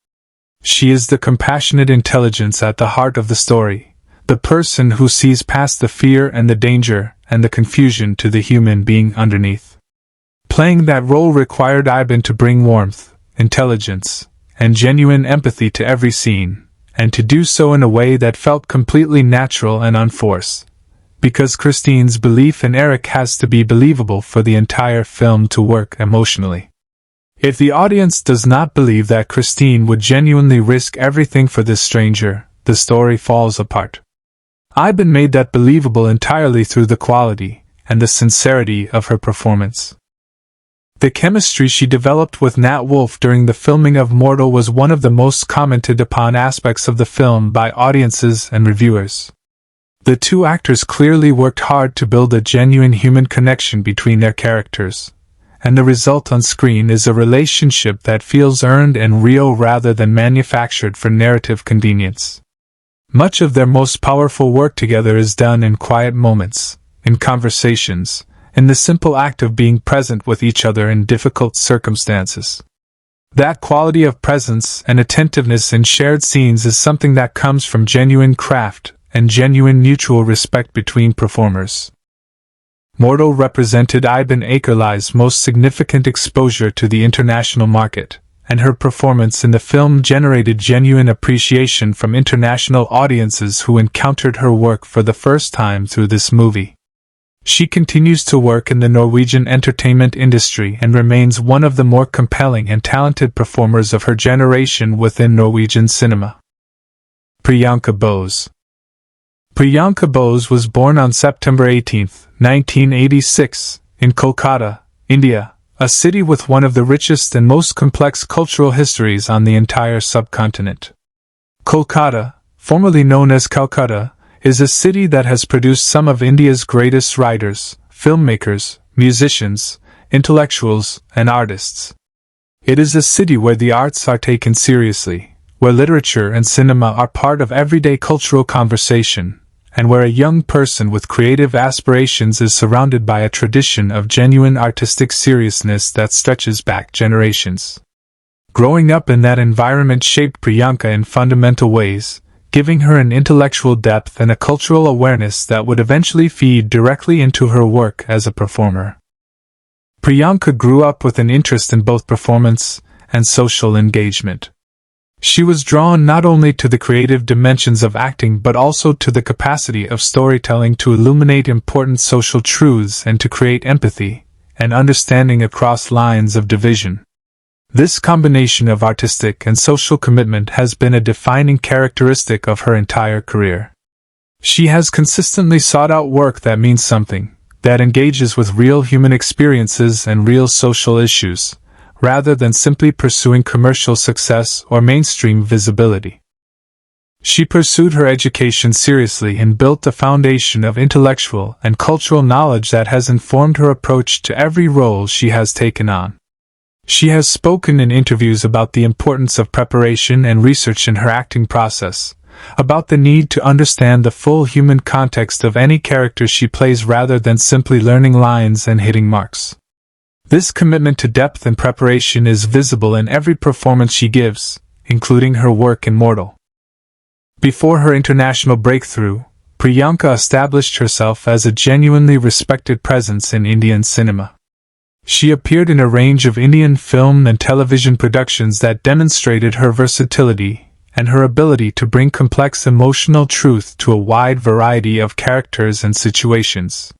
She is the compassionate intelligence at the heart of the story, the person who sees past the fear and the danger and the confusion to the human being underneath. Playing that role required Iben to bring warmth, intelligence, and genuine empathy to every scene, and to do so in a way that felt completely natural and unforced. Because Christine's belief in Eric has to be believable for the entire film to work emotionally. If the audience does not believe that Christine would genuinely risk everything for this stranger, the story falls apart. Iben made that believable entirely through the quality and the sincerity of her performance. The chemistry she developed with Nat Wolff during the filming of Mortal was one of the most commented upon aspects of the film by audiences and reviewers. The two actors clearly worked hard to build a genuine human connection between their characters, and the result on screen is a relationship that feels earned and real rather than manufactured for narrative convenience. Much of their most powerful work together is done in quiet moments, in conversations, in the simple act of being present with each other in difficult circumstances. That quality of presence and attentiveness in shared scenes is something that comes from genuine craft and genuine mutual respect between performers. Mortal represented Iben Akerlai's most significant exposure to the international market, and her performance in the film generated genuine appreciation from international audiences who encountered her work for the first time through this movie. She continues to work in the Norwegian entertainment industry and remains one of the more compelling and talented performers of her generation within Norwegian cinema. Priyanka Bose. Priyanka Bose was born on September 18, 1986, in Kolkata, India, a city with one of the richest and most complex cultural histories on the entire subcontinent. Kolkata, formerly known as Calcutta, is a city that has produced some of India's greatest writers, filmmakers, musicians, intellectuals, and artists. It is a city where the arts are taken seriously, where literature and cinema are part of everyday cultural conversation, and where a young person with creative aspirations is surrounded by a tradition of genuine artistic seriousness that stretches back generations. Growing up in that environment shaped Priyanka in fundamental ways, giving her an intellectual depth and a cultural awareness that would eventually feed directly into her work as a performer. Priyanka grew up with an interest in both performance and social engagement. She was drawn not only to the creative dimensions of acting but also to the capacity of storytelling to illuminate important social truths and to create empathy and understanding across lines of division. This combination of artistic and social commitment has been a defining characteristic of her entire career. She has consistently sought out work that means something, that engages with real human experiences and real social issues, rather than simply pursuing commercial success or mainstream visibility. She pursued her education seriously and built a foundation of intellectual and cultural knowledge that has informed her approach to every role she has taken on. She has spoken in interviews about the importance of preparation and research in her acting process, about the need to understand the full human context of any character she plays rather than simply learning lines and hitting marks. This commitment to depth and preparation is visible in every performance she gives, including her work in Mortal. Before her international breakthrough, Priyanka established herself as a genuinely respected presence in Indian cinema. She appeared in a range of Indian film and television productions that demonstrated her versatility and her ability to bring complex emotional truth to a wide variety of characters and situations.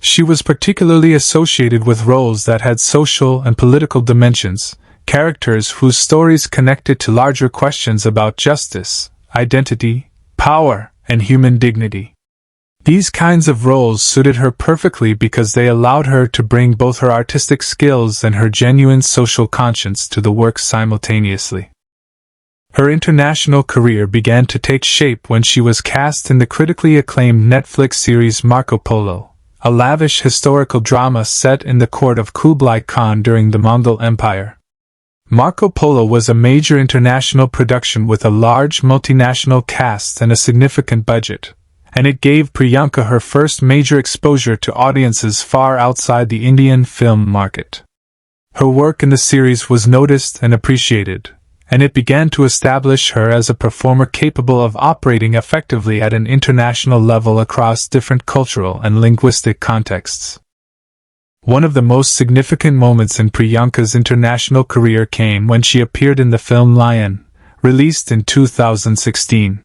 She was particularly associated with roles that had social and political dimensions, characters whose stories connected to larger questions about justice, identity, power, and human dignity. These kinds of roles suited her perfectly because they allowed her to bring both her artistic skills and her genuine social conscience to the work simultaneously. Her international career began to take shape when she was cast in the critically acclaimed Netflix series Marco Polo, a lavish historical drama set in the court of Kublai Khan during the Mongol Empire. Marco Polo was a major international production with a large multinational cast and a significant budget, and it gave Priyanka her first major exposure to audiences far outside the Indian film market. Her work in the series was noticed and appreciated, and it began to establish her as a performer capable of operating effectively at an international level across different cultural and linguistic contexts. One of the most significant moments in Priyanka's international career came when she appeared in the film Lion, released in 2016.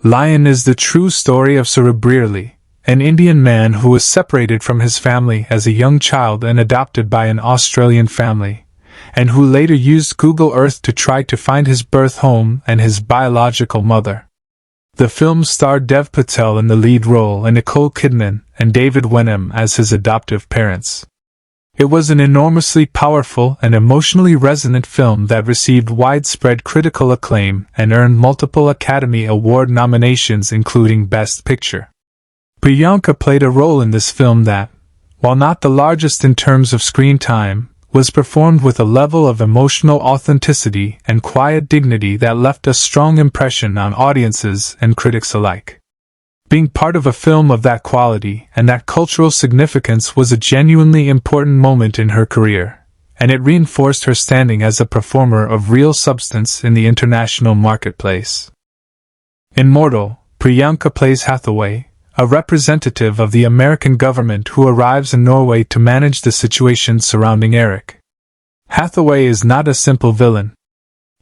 Lion is the true story of Sarabrierli, an Indian man who was separated from his family as a young child and adopted by an Australian family, and who later used Google Earth to try to find his birth home and his biological mother. The film starred Dev Patel in the lead role and Nicole Kidman and David Wenham as his adoptive parents. It was an enormously powerful and emotionally resonant film that received widespread critical acclaim and earned multiple Academy Award nominations including Best Picture. Priyanka played a role in this film that, while not the largest in terms of screen time, was performed with a level of emotional authenticity and quiet dignity that left a strong impression on audiences and critics alike. Being part of a film of that quality and that cultural significance was a genuinely important moment in her career, and it reinforced her standing as a performer of real substance in the international marketplace. In Mortal, Priyanka plays Hathaway, a representative of the American government who arrives in Norway to manage the situation surrounding Eric. Hathaway is not a simple villain.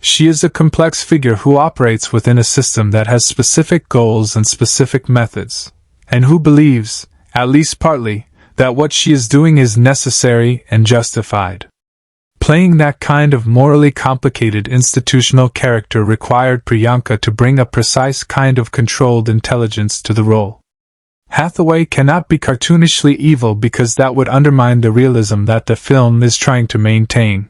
She is a complex figure who operates within a system that has specific goals and specific methods, and who believes, at least partly, that what she is doing is necessary and justified. Playing that kind of morally complicated institutional character required Priyanka to bring a precise kind of controlled intelligence to the role. Hathaway cannot be cartoonishly evil because that would undermine the realism that the film is trying to maintain.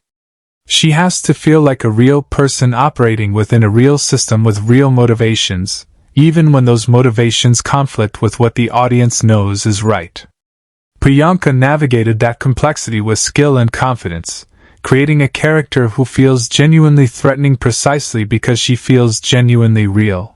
She has to feel like a real person operating within a real system with real motivations, even when those motivations conflict with what the audience knows is right. Priyanka navigated that complexity with skill and confidence, creating a character who feels genuinely threatening precisely because she feels genuinely real.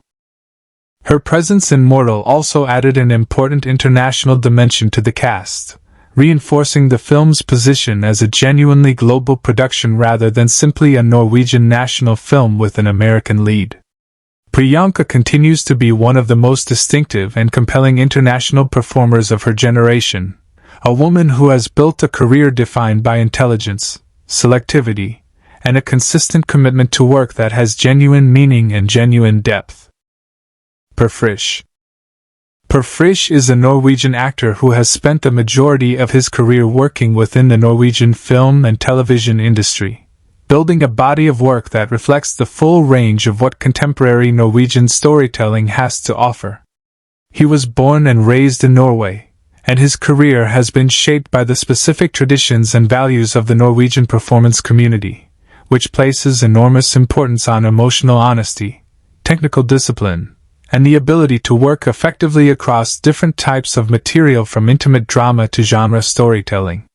Her presence in Mortal also added an important international dimension to the cast, reinforcing the film's position as a genuinely global production rather than simply a Norwegian national film with an American lead. Priyanka continues to be one of the most distinctive and compelling international performers of her generation, a woman who has built a career defined by intelligence, selectivity, and a consistent commitment to work that has genuine meaning and genuine depth. Per Frisch. Per Frisch is a Norwegian actor who has spent the majority of his career working within the Norwegian film and television industry, building a body of work that reflects the full range of what contemporary Norwegian storytelling has to offer. He was born and raised in Norway, and his career has been shaped by the specific traditions and values of the Norwegian performance community, which places enormous importance on emotional honesty, technical discipline, and the ability to work effectively across different types of material from intimate drama to genre storytelling.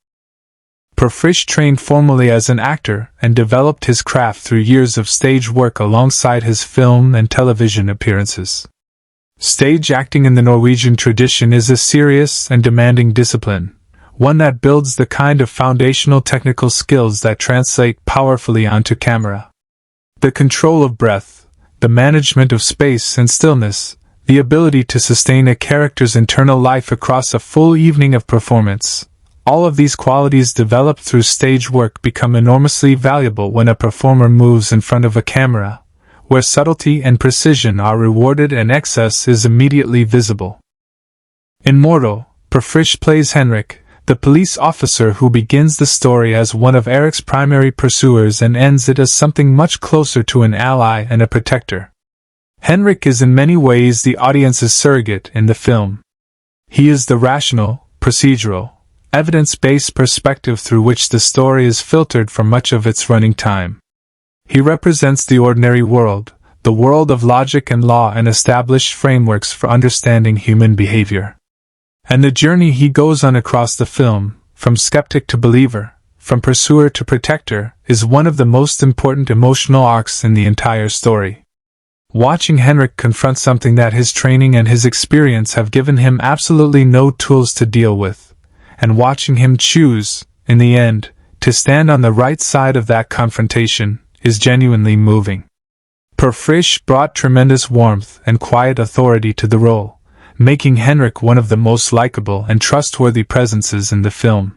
Per Frisch trained formally as an actor and developed his craft through years of stage work alongside his film and television appearances. Stage acting in the Norwegian tradition is a serious and demanding discipline, one that builds the kind of foundational technical skills that translate powerfully onto camera. The control of breath, the management of space and stillness, the ability to sustain a character's internal life across a full evening of performance, all of these qualities developed through stage work become enormously valuable when a performer moves in front of a camera, where subtlety and precision are rewarded and excess is immediately visible. In Mortal, Per Frisch plays Henrik, the police officer who begins the story as one of Eric's primary pursuers and ends it as something much closer to an ally and a protector. Henrik is in many ways the audience's surrogate in the film. He is the rational, procedural, evidence-based perspective through which the story is filtered for much of its running time. He represents the ordinary world, the world of logic and law and established frameworks for understanding human behavior. And the journey he goes on across the film, from skeptic to believer, from pursuer to protector, is one of the most important emotional arcs in the entire story. Watching Henrik confront something that his training and his experience have given him absolutely no tools to deal with, and watching him choose, in the end, to stand on the right side of that confrontation, is genuinely moving. Per Frisch brought tremendous warmth and quiet authority to the role, making Henrik one of the most likable and trustworthy presences in the film.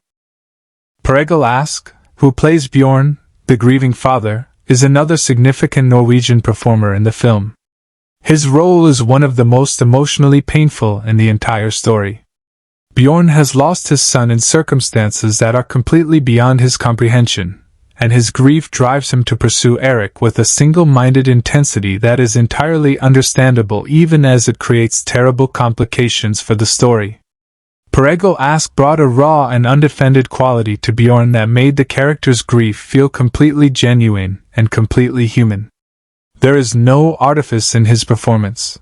Per Egil Ask, who plays Bjorn, the grieving father, is another significant Norwegian performer in the film. His role is one of the most emotionally painful in the entire story. Bjorn has lost his son in circumstances that are completely beyond his comprehension, and his grief drives him to pursue Eric with a single-minded intensity that is entirely understandable even as it creates terrible complications for the story. Perego Ask brought a raw and undefended quality to Bjorn that made the character's grief feel completely genuine and completely human. There is no artifice in his performance.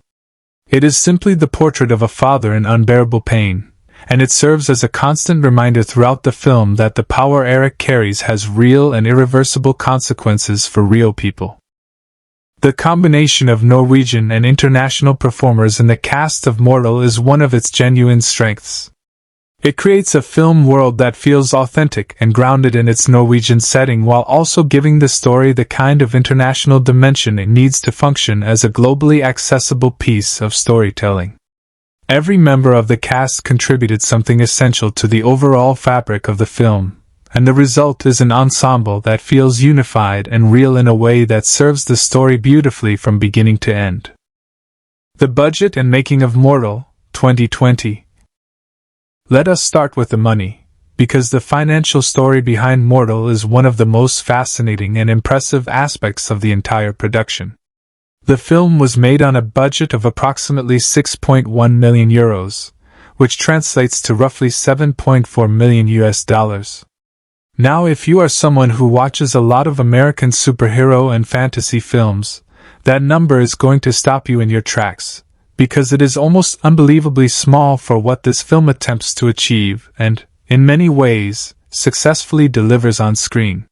It is simply the portrait of a father in unbearable pain, and it serves as a constant reminder throughout the film that the power Eric carries has real and irreversible consequences for real people. The combination of Norwegian and international performers in the cast of Mortal is one of its genuine strengths. It creates a film world that feels authentic and grounded in its Norwegian setting while also giving the story the kind of international dimension it needs to function as a globally accessible piece of storytelling. Every member of the cast contributed something essential to the overall fabric of the film, and the result is an ensemble that feels unified and real in a way that serves the story beautifully from beginning to end. The budget and making of Mortal, 2020. Let us start with the money, because the financial story behind Mortal is one of the most fascinating and impressive aspects of the entire production. The film was made on a budget of approximately 6.1 million euros, which translates to roughly 7.4 million US dollars. Now, if you are someone who watches a lot of American superhero and fantasy films, that number is going to stop you in your tracks, because it is almost unbelievably small for what this film attempts to achieve and, in many ways, successfully delivers on screen.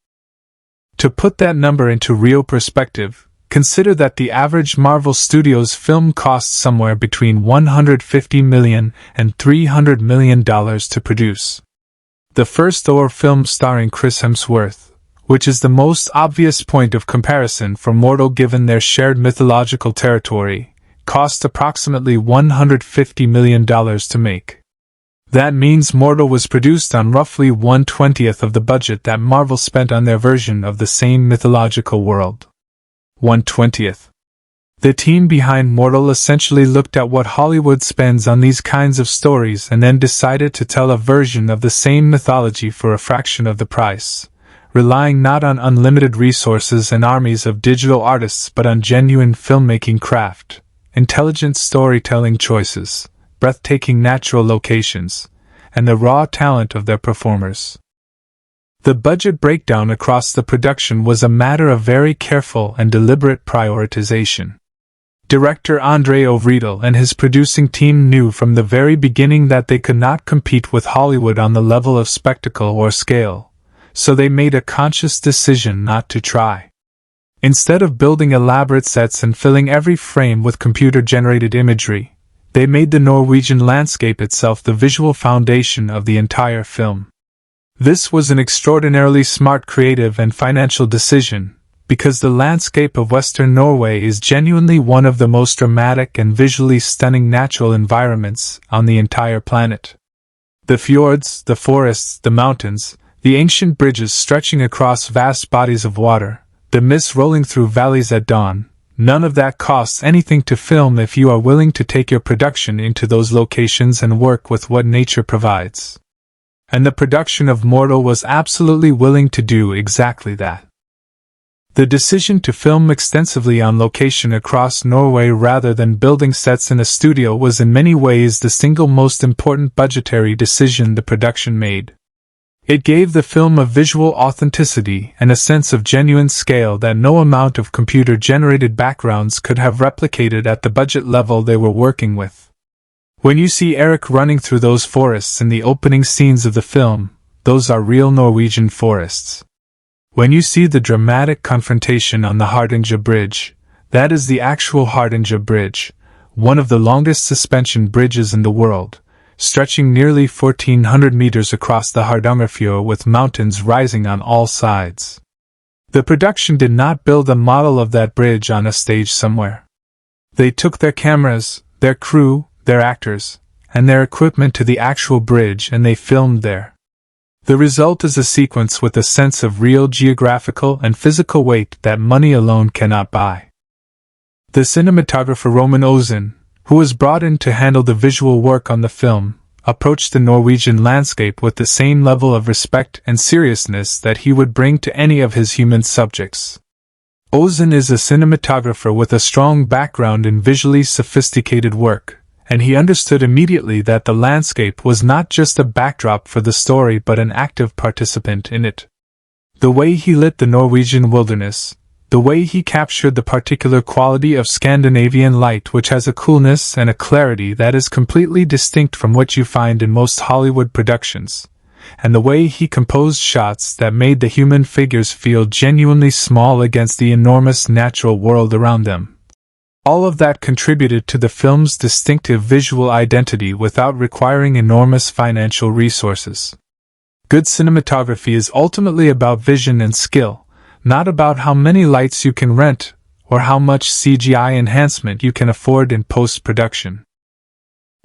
To put that number into real perspective, consider that the average Marvel Studios film costs somewhere between $150 million and $300 million to produce. The first Thor film starring Chris Hemsworth, which is the most obvious point of comparison for Mortal given their shared mythological territory, cost approximately $150 million to make. That means Mortal was produced on roughly 1/20th of the budget that Marvel spent on their version of the same mythological world. 1/20th. The team behind Mortal essentially looked at what Hollywood spends on these kinds of stories and then decided to tell a version of the same mythology for a fraction of the price, relying not on unlimited resources and armies of digital artists but on genuine filmmaking craft, intelligent storytelling choices, breathtaking natural locations, and the raw talent of their performers. The budget breakdown across the production was a matter of very careful and deliberate prioritization. Director Andre Ovredal and his producing team knew from the very beginning that they could not compete with Hollywood on the level of spectacle or scale, so they made a conscious decision not to try. Instead of building elaborate sets and filling every frame with computer-generated imagery, they made the Norwegian landscape itself the visual foundation of the entire film. This was an extraordinarily smart creative and financial decision, because the landscape of Western Norway is genuinely one of the most dramatic and visually stunning natural environments on the entire planet. The fjords, the forests, the mountains, the ancient bridges stretching across vast bodies of water, the mist rolling through valleys at dawn, none of that costs anything to film if you are willing to take your production into those locations and work with what nature provides. And the production of Mortal was absolutely willing to do exactly that. The decision to film extensively on location across Norway rather than building sets in a studio was in many ways the single most important budgetary decision the production made. It gave the film a visual authenticity and a sense of genuine scale that no amount of computer-generated backgrounds could have replicated at the budget level they were working with. When you see Eric running through those forests in the opening scenes of the film, those are real Norwegian forests. When you see the dramatic confrontation on the Hardanger Bridge, that is the actual Hardanger Bridge, one of the longest suspension bridges in the world, stretching nearly 1,400 meters across the Hardangerfjord with mountains rising on all sides. The production did not build a model of that bridge on a stage somewhere. They took their cameras, their crew, their actors, and their equipment to the actual bridge and they filmed there. The result is a sequence with a sense of real geographical and physical weight that money alone cannot buy. The cinematographer Roman Ozin, who was brought in to handle the visual work on the film, approached the Norwegian landscape with the same level of respect and seriousness that he would bring to any of his human subjects. Ozan is a cinematographer with a strong background in visually sophisticated work, and he understood immediately that the landscape was not just a backdrop for the story but an active participant in it. The way he lit the Norwegian wilderness, the way he captured the particular quality of Scandinavian light which has a coolness and a clarity that is completely distinct from what you find in most Hollywood productions, and the way he composed shots that made the human figures feel genuinely small against the enormous natural world around them. All of that contributed to the film's distinctive visual identity without requiring enormous financial resources. Good cinematography is ultimately about vision and skill, not about how many lights you can rent or how much CGI enhancement you can afford in post-production.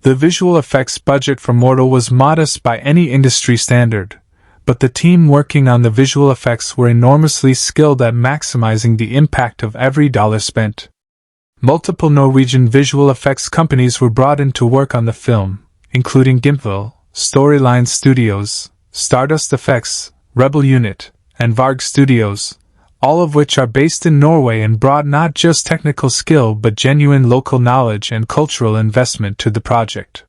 The visual effects budget for Mortal was modest by any industry standard, but the team working on the visual effects were enormously skilled at maximizing the impact of every dollar spent. Multiple Norwegian visual effects companies were brought in to work on the film, including Gimpel, Storyline Studios, Stardust Effects, Rebel Unit, and Varg Studios, all of which are based in Norway and brought not just technical skill but genuine local knowledge and cultural investment to the project.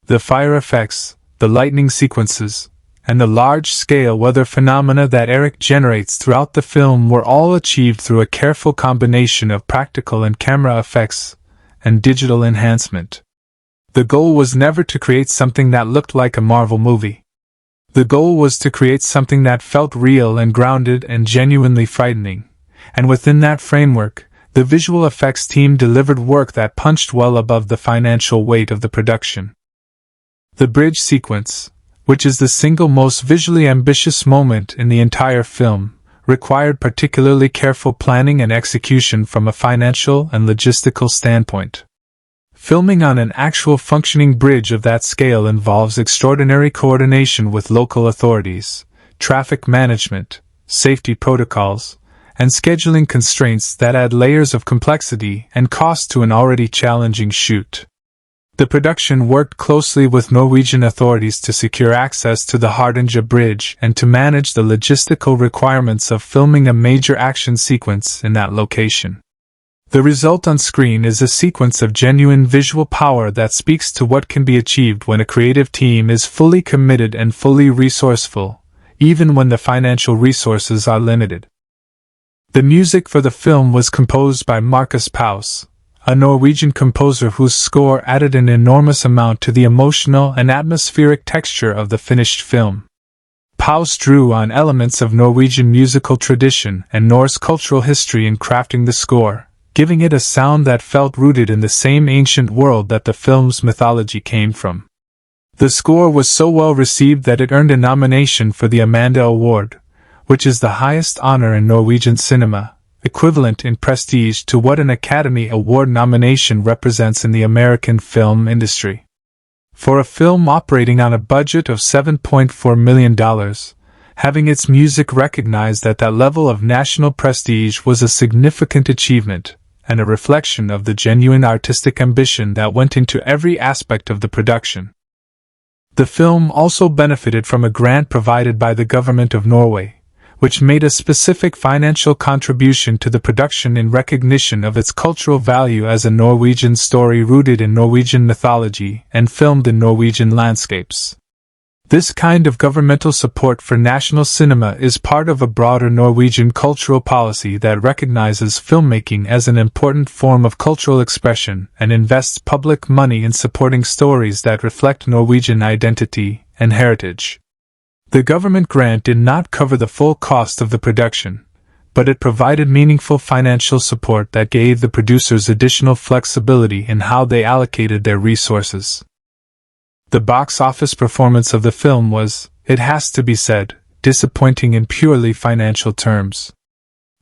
The fire effects, the lightning sequences, and the large-scale weather phenomena that Eric generates throughout the film were all achieved through a careful combination of practical and camera effects and digital enhancement. The goal was never to create something that looked like a Marvel movie. The goal was to create something that felt real and grounded and genuinely frightening, and within that framework, the visual effects team delivered work that punched well above the financial weight of the production. The bridge sequence, which is the single most visually ambitious moment in the entire film, required particularly careful planning and execution from a financial and logistical standpoint. Filming on an actual functioning bridge of that scale involves extraordinary coordination with local authorities, traffic management, safety protocols, and scheduling constraints that add layers of complexity and cost to an already challenging shoot. The production worked closely with Norwegian authorities to secure access to the Hardanger Bridge and to manage the logistical requirements of filming a major action sequence in that location. The result on screen is a sequence of genuine visual power that speaks to what can be achieved when a creative team is fully committed and fully resourceful, even when the financial resources are limited. The music for the film was composed by Markus Paus, a Norwegian composer whose score added an enormous amount to the emotional and atmospheric texture of the finished film. Paus drew on elements of Norwegian musical tradition and Norse cultural history in crafting the score, giving it a sound that felt rooted in the same ancient world that the film's mythology came from. The score was so well received that it earned a nomination for the Amanda Award, which is the highest honor in Norwegian cinema, equivalent in prestige to what an Academy Award nomination represents in the American film industry. For a film operating on a budget of $7.4 million, having its music recognized at that level of national prestige was a significant achievement, and a reflection of the genuine artistic ambition that went into every aspect of the production. The film also benefited from a grant provided by the government of Norway, which made a specific financial contribution to the production in recognition of its cultural value as a Norwegian story rooted in Norwegian mythology and filmed in Norwegian landscapes. This kind of governmental support for national cinema is part of a broader Norwegian cultural policy that recognizes filmmaking as an important form of cultural expression and invests public money in supporting stories that reflect Norwegian identity and heritage. The government grant did not cover the full cost of the production, but it provided meaningful financial support that gave the producers additional flexibility in how they allocated their resources. The box office performance of the film was, it has to be said, disappointing in purely financial terms.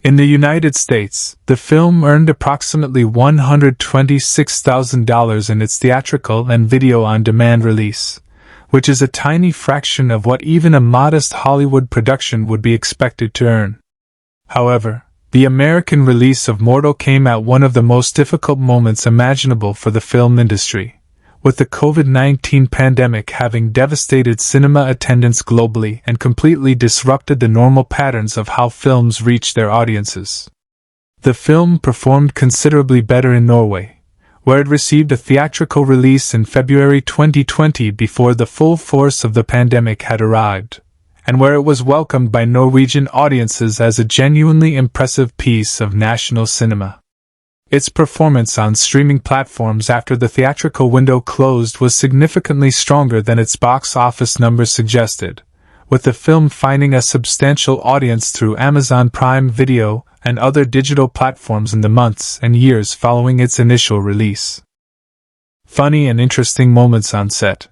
In the United States, the film earned approximately $126,000 in its theatrical and video-on-demand release, which is a tiny fraction of what even a modest Hollywood production would be expected to earn. However, the American release of Mortal came at one of the most difficult moments imaginable for the film industry, with the COVID-19 pandemic having devastated cinema attendance globally and completely disrupted the normal patterns of how films reach their audiences. The film performed considerably better in Norway, where it received a theatrical release in February 2020 before the full force of the pandemic had arrived, and where it was welcomed by Norwegian audiences as a genuinely impressive piece of national cinema. Its performance on streaming platforms after the theatrical window closed was significantly stronger than its box office numbers suggested, with the film finding a substantial audience through Amazon Prime Video and other digital platforms in the months and years following its initial release. Funny and interesting moments on set.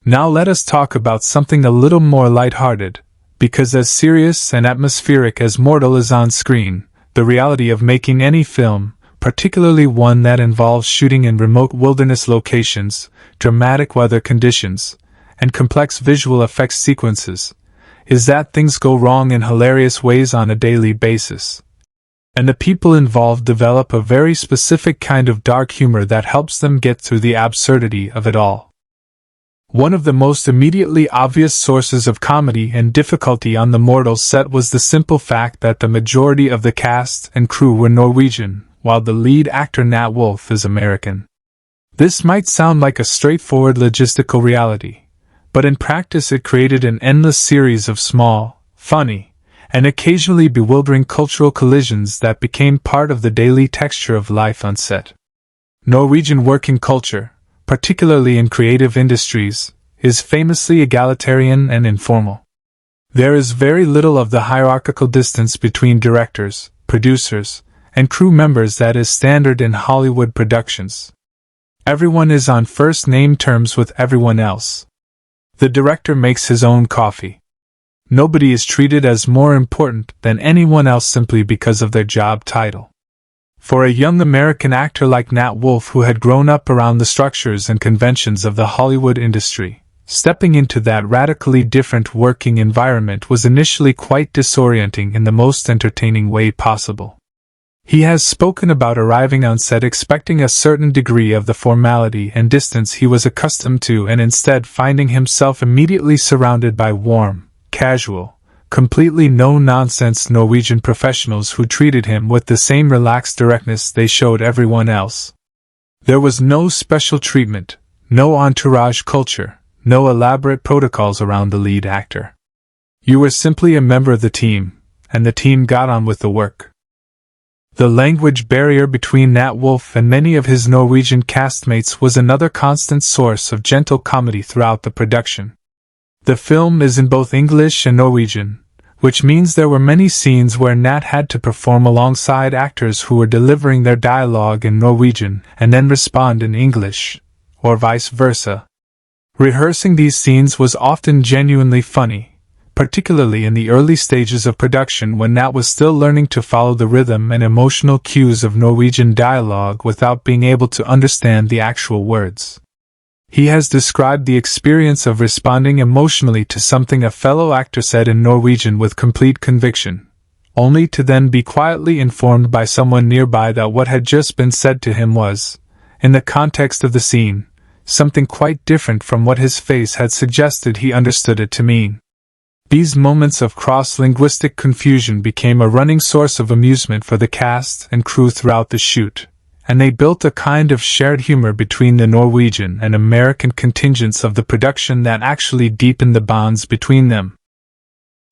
Now let us talk about something a little more lighthearted, because as serious and atmospheric as Mortal is on screen, the reality of making any film, particularly one that involves shooting in remote wilderness locations, dramatic weather conditions, and complex visual effects sequences, is that things go wrong in hilarious ways on a daily basis. And the people involved develop a very specific kind of dark humor that helps them get through the absurdity of it all. One of the most immediately obvious sources of comedy and difficulty on the Mortal set was the simple fact that the majority of the cast and crew were Norwegian, while the lead actor Nat Wolff is American. This might sound like a straightforward logistical reality, but in practice it created an endless series of small, funny, and occasionally bewildering cultural collisions that became part of the daily texture of life on set. Norwegian working culture, particularly in creative industries, is famously egalitarian and informal. There is very little of the hierarchical distance between directors, producers, and crew members that is standard in Hollywood productions. Everyone is on first-name terms with everyone else. The director makes his own coffee. Nobody is treated as more important than anyone else simply because of their job title. For a young American actor like Nat Wolff, who had grown up around the structures and conventions of the Hollywood industry, stepping into that radically different working environment was initially quite disorienting in the most entertaining way possible. He has spoken about arriving on set expecting a certain degree of the formality and distance he was accustomed to, and instead finding himself immediately surrounded by warm, casual, completely no-nonsense Norwegian professionals who treated him with the same relaxed directness they showed everyone else. There was no special treatment, no entourage culture, no elaborate protocols around the lead actor. You were simply a member of the team, and the team got on with the work. The language barrier between Nat Wolff and many of his Norwegian castmates was another constant source of gentle comedy throughout the production. The film is in both English and Norwegian, which means there were many scenes where Nat had to perform alongside actors who were delivering their dialogue in Norwegian and then respond in English, or vice versa. Rehearsing these scenes was often genuinely funny, particularly in the early stages of production when Nat was still learning to follow the rhythm and emotional cues of Norwegian dialogue without being able to understand the actual words. He has described the experience of responding emotionally to something a fellow actor said in Norwegian with complete conviction, only to then be quietly informed by someone nearby that what had just been said to him was, in the context of the scene, something quite different from what his face had suggested he understood it to mean. These moments of cross-linguistic confusion became a running source of amusement for the cast and crew throughout the shoot, and they built a kind of shared humor between the Norwegian and American contingents of the production that actually deepened the bonds between them.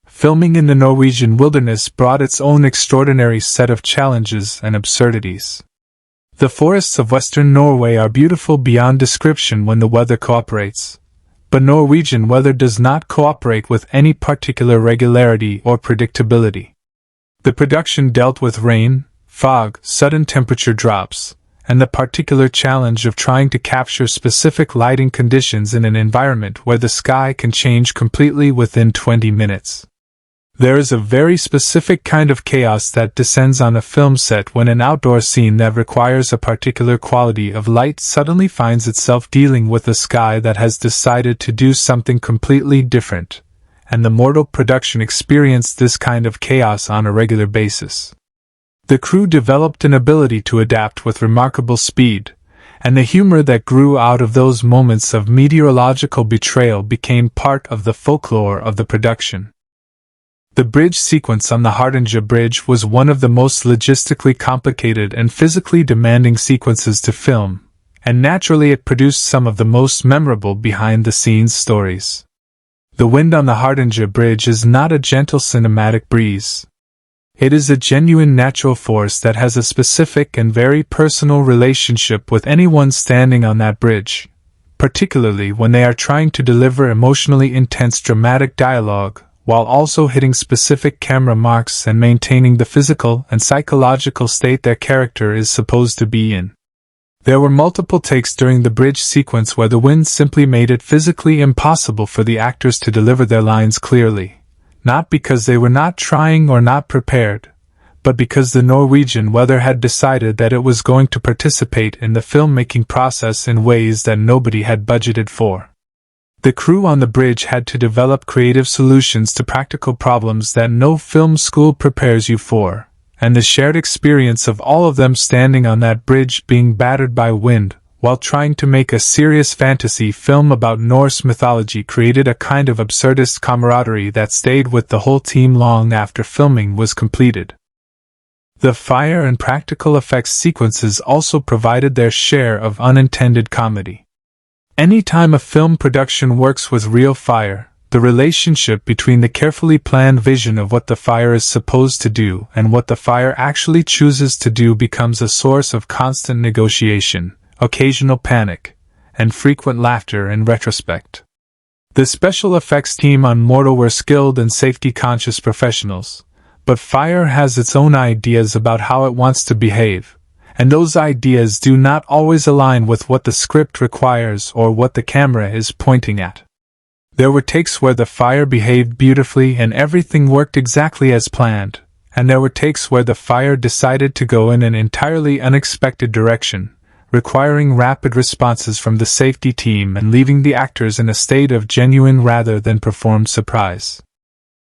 Filming in the Norwegian wilderness brought its own extraordinary set of challenges and absurdities. The forests of western Norway are beautiful beyond description when the weather cooperates, but Norwegian weather does not cooperate with any particular regularity or predictability. The production dealt with rain, fog, sudden temperature drops, and the particular challenge of trying to capture specific lighting conditions in an environment where the sky can change completely within 20 minutes. There is a very specific kind of chaos that descends on a film set when an outdoor scene that requires a particular quality of light suddenly finds itself dealing with a sky that has decided to do something completely different, and the Mortal production experienced this kind of chaos on a regular basis. The crew developed an ability to adapt with remarkable speed, and the humor that grew out of those moments of meteorological betrayal became part of the folklore of the production. The bridge sequence on the Hardanger Bridge was one of the most logistically complicated and physically demanding sequences to film, and naturally it produced some of the most memorable behind-the-scenes stories. The wind on the Hardanger Bridge is not a gentle cinematic breeze. It is a genuine natural force that has a specific and very personal relationship with anyone standing on that bridge, particularly when they are trying to deliver emotionally intense dramatic dialogue, while also hitting specific camera marks and maintaining the physical and psychological state their character is supposed to be in. There were multiple takes during the bridge sequence where the wind simply made it physically impossible for the actors to deliver their lines clearly, not because they were not trying or not prepared, but because the Norwegian weather had decided that it was going to participate in the filmmaking process in ways that nobody had budgeted for. The crew on the bridge had to develop creative solutions to practical problems that no film school prepares you for, and the shared experience of all of them standing on that bridge being battered by wind, while trying to make a serious fantasy film about Norse mythology created a kind of absurdist camaraderie that stayed with the whole team long after filming was completed. The fire and practical effects sequences also provided their share of unintended comedy. Anytime a film production works with real fire, the relationship between the carefully planned vision of what the fire is supposed to do and what the fire actually chooses to do becomes a source of constant negotiation, occasional panic, and frequent laughter in retrospect. The special effects team on Mortal were skilled and safety-conscious professionals, but fire has its own ideas about how it wants to behave, and those ideas do not always align with what the script requires or what the camera is pointing at. There were takes where the fire behaved beautifully and everything worked exactly as planned, and there were takes where the fire decided to go in an entirely unexpected direction, requiring rapid responses from the safety team and leaving the actors in a state of genuine rather than performed surprise.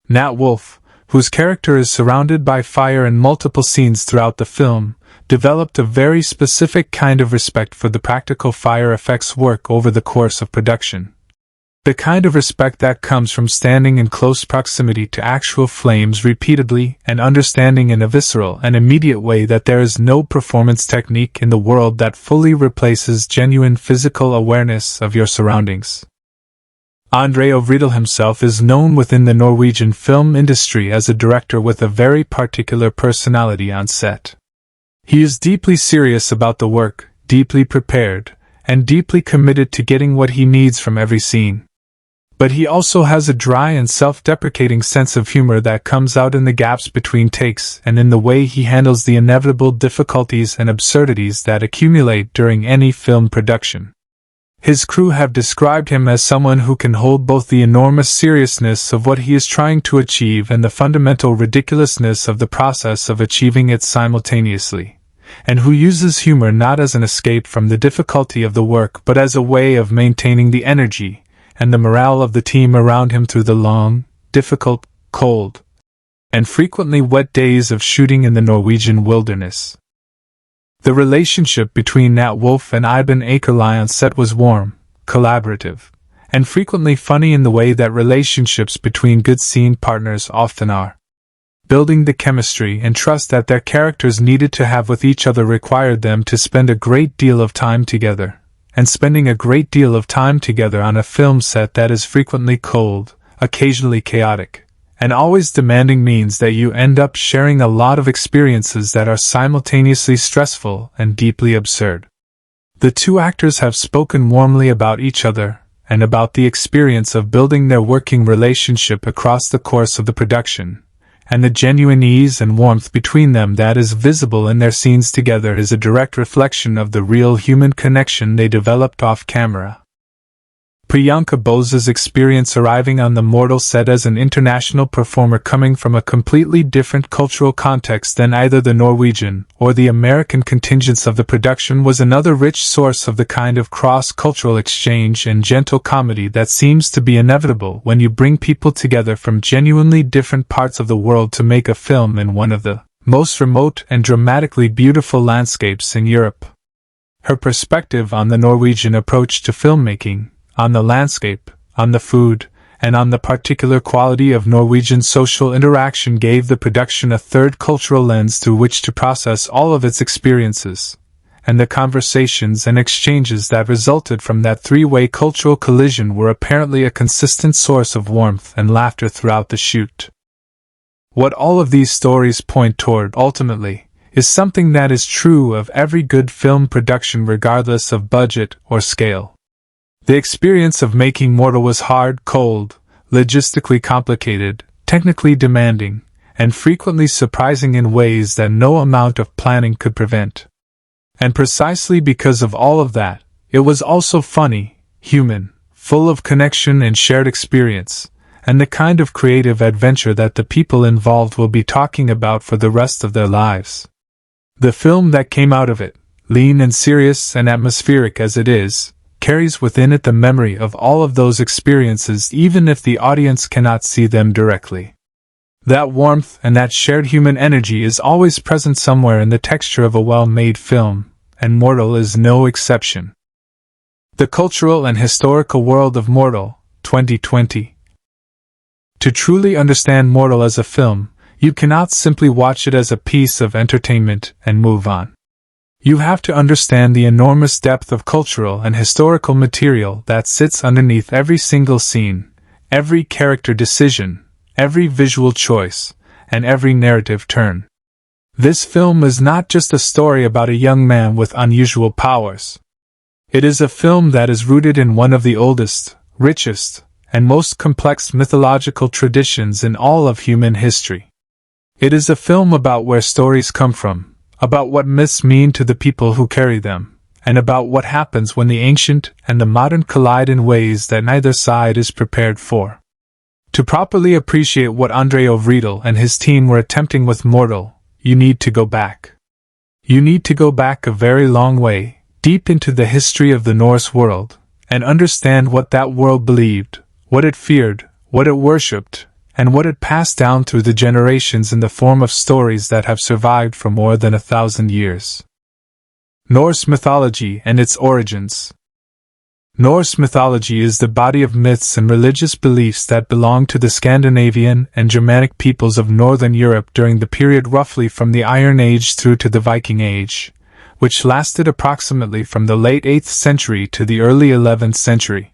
Nat Wolff, whose character is surrounded by fire in multiple scenes throughout the film, developed a very specific kind of respect for the practical fire effects work over the course of production. The kind of respect that comes from standing in close proximity to actual flames repeatedly and understanding in a visceral and immediate way that there is no performance technique in the world that fully replaces genuine physical awareness of your surroundings. André Øvredal himself is known within the Norwegian film industry as a director with a very particular personality on set. He is deeply serious about the work, deeply prepared, and deeply committed to getting what he needs from every scene. But he also has a dry and self-deprecating sense of humor that comes out in the gaps between takes and in the way he handles the inevitable difficulties and absurdities that accumulate during any film production. His crew have described him as someone who can hold both the enormous seriousness of what he is trying to achieve and the fundamental ridiculousness of the process of achieving it simultaneously, and who uses humor not as an escape from the difficulty of the work but as a way of maintaining the energy and the morale of the team around him through the long, difficult, cold, and frequently wet days of shooting in the Norwegian wilderness. The relationship between Nat Wolff and Iben Akerlei on set was warm, collaborative, and frequently funny in the way that relationships between good scene partners often are. Building the chemistry and trust that their characters needed to have with each other required them to spend a great deal of time together, and spending a great deal of time together on a film set that is frequently cold, occasionally chaotic, and always demanding means that you end up sharing a lot of experiences that are simultaneously stressful and deeply absurd. The two actors have spoken warmly about each other, and about the experience of building their working relationship across the course of the production, and the genuine ease and warmth between them that is visible in their scenes together is a direct reflection of the real human connection they developed off-camera. Priyanka Bose's experience arriving on the Mortal set as an international performer coming from a completely different cultural context than either the Norwegian or the American contingents of the production was another rich source of the kind of cross-cultural exchange and gentle comedy that seems to be inevitable when you bring people together from genuinely different parts of the world to make a film in one of the most remote and dramatically beautiful landscapes in Europe. her perspective on the Norwegian approach to filmmaking, on the landscape, on the food, and on the particular quality of Norwegian social interaction gave the production a third cultural lens through which to process all of its experiences, and the conversations and exchanges that resulted from that three-way cultural collision were apparently a consistent source of warmth and laughter throughout the shoot. What all of these stories point toward, ultimately, is something that is true of every good film production regardless of budget or scale. The experience of making Mortal was hard, cold, logistically complicated, technically demanding, and frequently surprising in ways that no amount of planning could prevent. And precisely because of all of that, it was also funny, human, full of connection and shared experience, and the kind of creative adventure that the people involved will be talking about for the rest of their lives. The film that came out of it, lean and serious and atmospheric as it is, carries within it the memory of all of those experiences even if the audience cannot see them directly. That warmth and that shared human energy is always present somewhere in the texture of a well-made film, and Mortal is no exception. The cultural and historical world of Mortal, 2020. To truly understand Mortal as a film, you cannot simply watch it as a piece of entertainment and move on. You have to understand the enormous depth of cultural and historical material that sits underneath every single scene, every character decision, every visual choice, and every narrative turn. This film is not just a story about a young man with unusual powers. It is a film that is rooted in one of the oldest, richest, and most complex mythological traditions in all of human history. It is a film about where stories come from, about what myths mean to the people who carry them, and about what happens when the ancient and the modern collide in ways that neither side is prepared for. To properly appreciate what André Riedel and his team were attempting with Mortal, you need to go back. You need to go back a very long way, deep into the history of the Norse world, and understand what that world believed, what it feared, what it worshipped, and what it passed down through the generations in the form of stories that have survived for more than 1,000 years. Norse mythology and its origins. Norse mythology is the body of myths and religious beliefs that belong to the Scandinavian and Germanic peoples of Northern Europe during the period roughly from the Iron Age through to the Viking Age, which lasted approximately from the late 8th century to the early 11th century.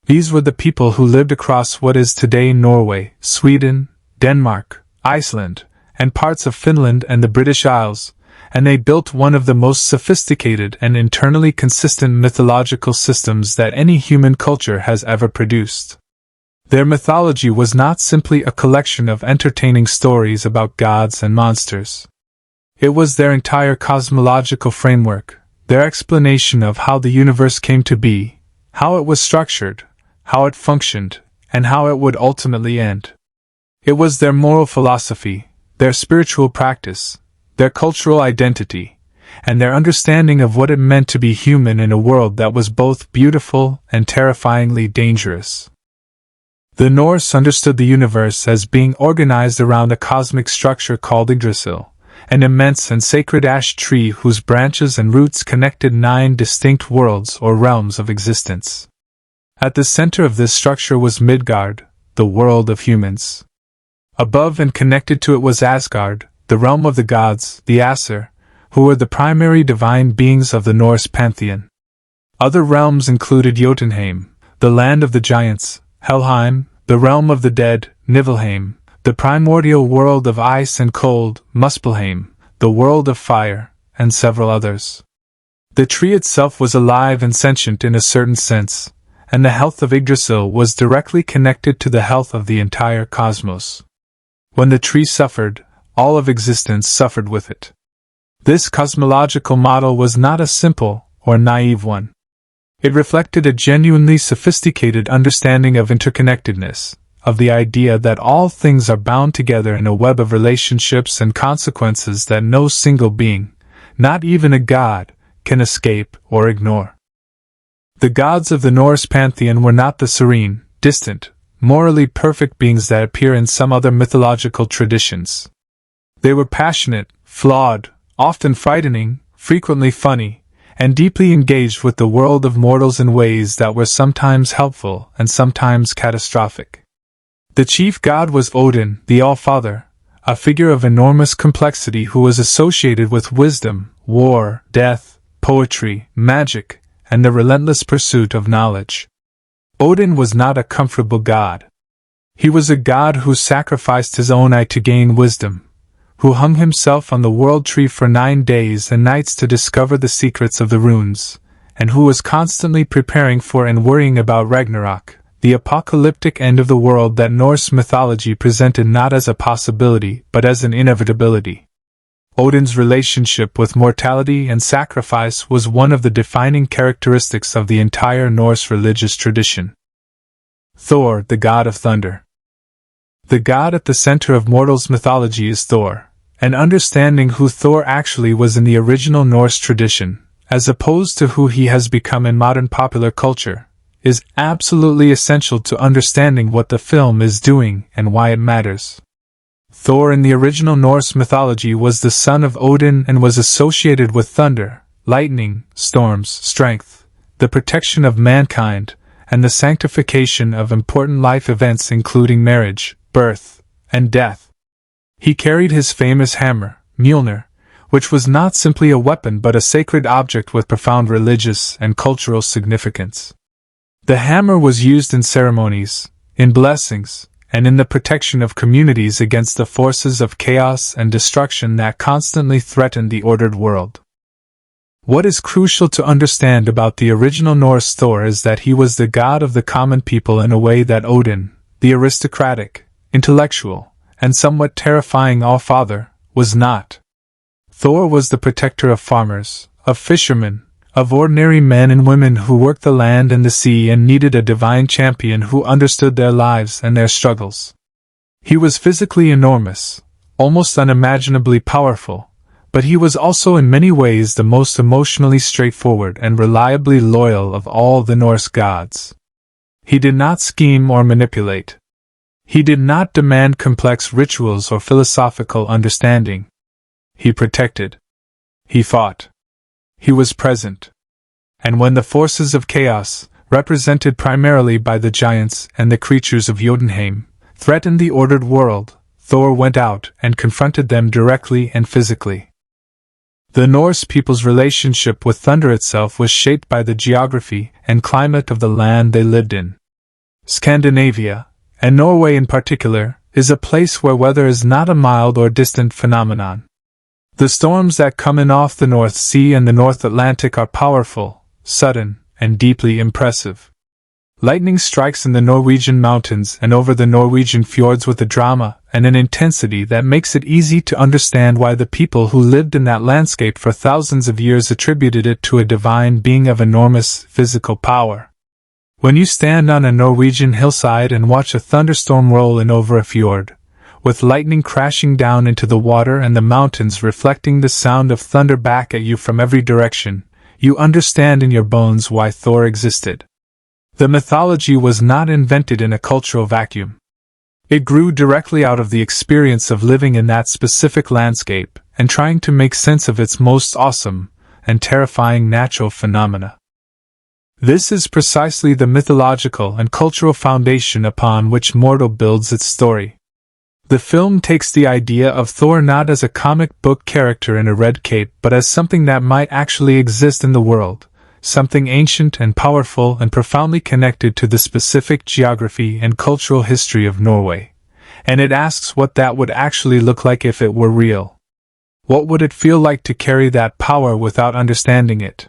These were the people who lived across what is today Norway, Sweden, Denmark, Iceland, and parts of Finland and the British Isles, and they built one of the most sophisticated and internally consistent mythological systems that any human culture has ever produced. Their mythology was not simply a collection of entertaining stories about gods and monsters. It was their entire cosmological framework, their explanation of how the universe came to be, how it was structured, how it functioned, and how it would ultimately end. It was their moral philosophy, their spiritual practice, their cultural identity, and their understanding of what it meant to be human in a world that was both beautiful and terrifyingly dangerous. The Norse understood the universe as being organized around a cosmic structure called Yggdrasil, an immense and sacred ash tree whose branches and roots connected 9 distinct worlds or realms of existence. At the center of this structure was Midgard, the world of humans. Above and connected to it was Asgard, the realm of the gods, the Aesir, who were the primary divine beings of the Norse pantheon. Other realms included Jotunheim, the land of the giants, Helheim, the realm of the dead, Niflheim, the primordial world of ice and cold, Muspelheim, the world of fire, and several others. The tree itself was alive and sentient in a certain sense, and the health of Yggdrasil was directly connected to the health of the entire cosmos. When the tree suffered, all of existence suffered with it. This cosmological model was not a simple or naive one. It reflected a genuinely sophisticated understanding of interconnectedness, of the idea that all things are bound together in a web of relationships and consequences that no single being, not even a god, can escape or ignore. The gods of the Norse pantheon were not the serene, distant, morally perfect beings that appear in some other mythological traditions. They were passionate, flawed, often frightening, frequently funny, and deeply engaged with the world of mortals in ways that were sometimes helpful and sometimes catastrophic. The chief god was Odin, the All-Father, a figure of enormous complexity who was associated with wisdom, war, death, poetry, magic, and the relentless pursuit of knowledge. Odin was not a comfortable god. He was a god who sacrificed his own eye to gain wisdom, who hung himself on the world tree for 9 days and nights to discover the secrets of the runes, and who was constantly preparing for and worrying about Ragnarok, the apocalyptic end of the world that Norse mythology presented not as a possibility but as an inevitability. Odin's relationship with mortality and sacrifice was one of the defining characteristics of the entire Norse religious tradition. Thor, the god of thunder. The god at the center of mortals' mythology is Thor, and understanding who Thor actually was in the original Norse tradition, as opposed to who he has become in modern popular culture, is absolutely essential to understanding what the film is doing and why it matters. Thor in the original Norse mythology was the son of Odin and was associated with thunder, lightning, storms, strength, the protection of mankind, and the sanctification of important life events including marriage, birth, and death. He carried his famous hammer, Mjolnir, which was not simply a weapon but a sacred object with profound religious and cultural significance. The hammer was used in ceremonies, in blessings, and in the protection of communities against the forces of chaos and destruction that constantly threatened the ordered world. What is crucial to understand about the original Norse Thor is that he was the god of the common people in a way that Odin, the aristocratic, intellectual, and somewhat terrifying All-Father, was not. Thor was the protector of farmers, of fishermen, of ordinary men and women who worked the land and the sea and needed a divine champion who understood their lives and their struggles. He was physically enormous, almost unimaginably powerful, but he was also in many ways the most emotionally straightforward and reliably loyal of all the Norse gods. He did not scheme or manipulate. He did not demand complex rituals or philosophical understanding. He protected. He fought. He was present. And when the forces of chaos, represented primarily by the giants and the creatures of Jotunheim, threatened the ordered world, Thor went out and confronted them directly and physically. The Norse people's relationship with thunder itself was shaped by the geography and climate of the land they lived in. Scandinavia, and Norway in particular, is a place where weather is not a mild or distant phenomenon. The storms that come in off the North Sea and the North Atlantic are powerful, sudden, and deeply impressive. Lightning strikes in the Norwegian mountains and over the Norwegian fjords with a drama and an intensity that makes it easy to understand why the people who lived in that landscape for thousands of years attributed it to a divine being of enormous physical power. When you stand on a Norwegian hillside and watch a thunderstorm roll in over a fjord, with lightning crashing down into the water and the mountains reflecting the sound of thunder back at you from every direction, you understand in your bones why Thor existed. The mythology was not invented in a cultural vacuum. It grew directly out of the experience of living in that specific landscape and trying to make sense of its most awesome and terrifying natural phenomena. This is precisely the mythological and cultural foundation upon which Mortal builds its story. The film takes the idea of Thor not as a comic book character in a red cape but as something that might actually exist in the world, something ancient and powerful and profoundly connected to the specific geography and cultural history of Norway, and it asks what that would actually look like if it were real. What would it feel like to carry that power without understanding it?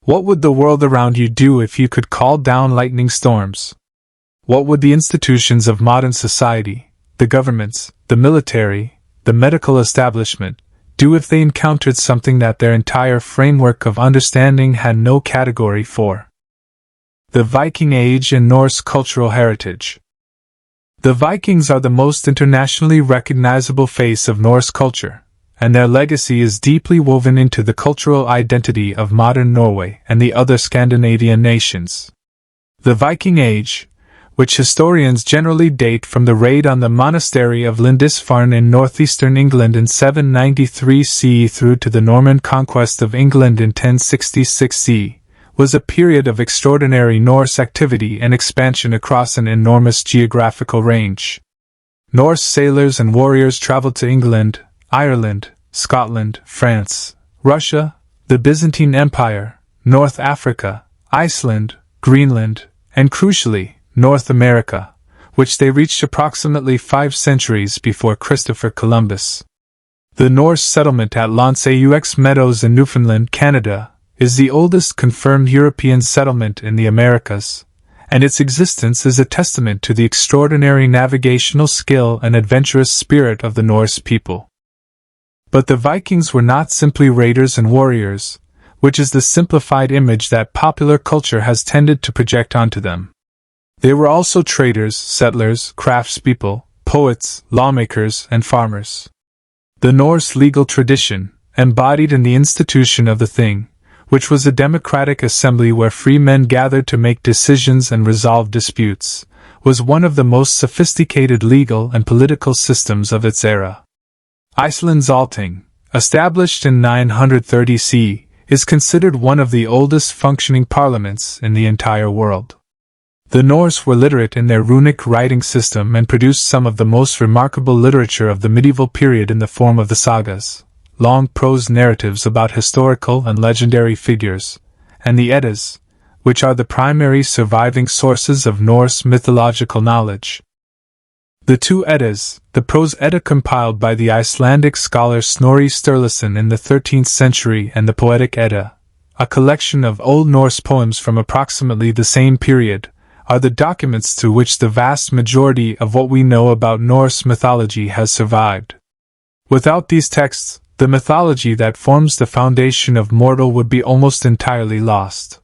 What would the world around you do if you could call down lightning storms? What would the institutions of modern society, the governments, the military, the medical establishment, do if they encountered something that their entire framework of understanding had no category for? The Viking Age and Norse cultural heritage. The Vikings are the most internationally recognizable face of Norse culture, and their legacy is deeply woven into the cultural identity of modern Norway and the other Scandinavian nations. The Viking Age, which historians generally date from the raid on the monastery of Lindisfarne in northeastern England in 793 CE through to the Norman conquest of England in 1066 CE, was a period of extraordinary Norse activity and expansion across an enormous geographical range. Norse sailors and warriors traveled to England, Ireland, Scotland, France, Russia, the Byzantine Empire, North Africa, Iceland, Greenland, and crucially, North America, which they reached approximately 5 centuries before Christopher Columbus. The Norse settlement at L'Anse-aux Meadows in Newfoundland, Canada, is the oldest confirmed European settlement in the Americas, and its existence is a testament to the extraordinary navigational skill and adventurous spirit of the Norse people. But the Vikings were not simply raiders and warriors, which is the simplified image that popular culture has tended to project onto them. They were also traders, settlers, craftspeople, poets, lawmakers, and farmers. The Norse legal tradition, embodied in the institution of the Thing, which was a democratic assembly where free men gathered to make decisions and resolve disputes, was one of the most sophisticated legal and political systems of its era. Iceland's Althing, established in 930 CE, is considered one of the oldest functioning parliaments in the entire world. The Norse were literate in their runic writing system and produced some of the most remarkable literature of the medieval period in the form of the sagas, long prose narratives about historical and legendary figures, and the Eddas, which are the primary surviving sources of Norse mythological knowledge. The two Eddas, the prose Edda compiled by the Icelandic scholar Snorri Sturluson in the 13th century and the poetic Edda, a collection of Old Norse poems from approximately the same period, are the documents through which the vast majority of what we know about Norse mythology has survived. Without these texts, the mythology that forms the foundation of mortal would be almost entirely lost.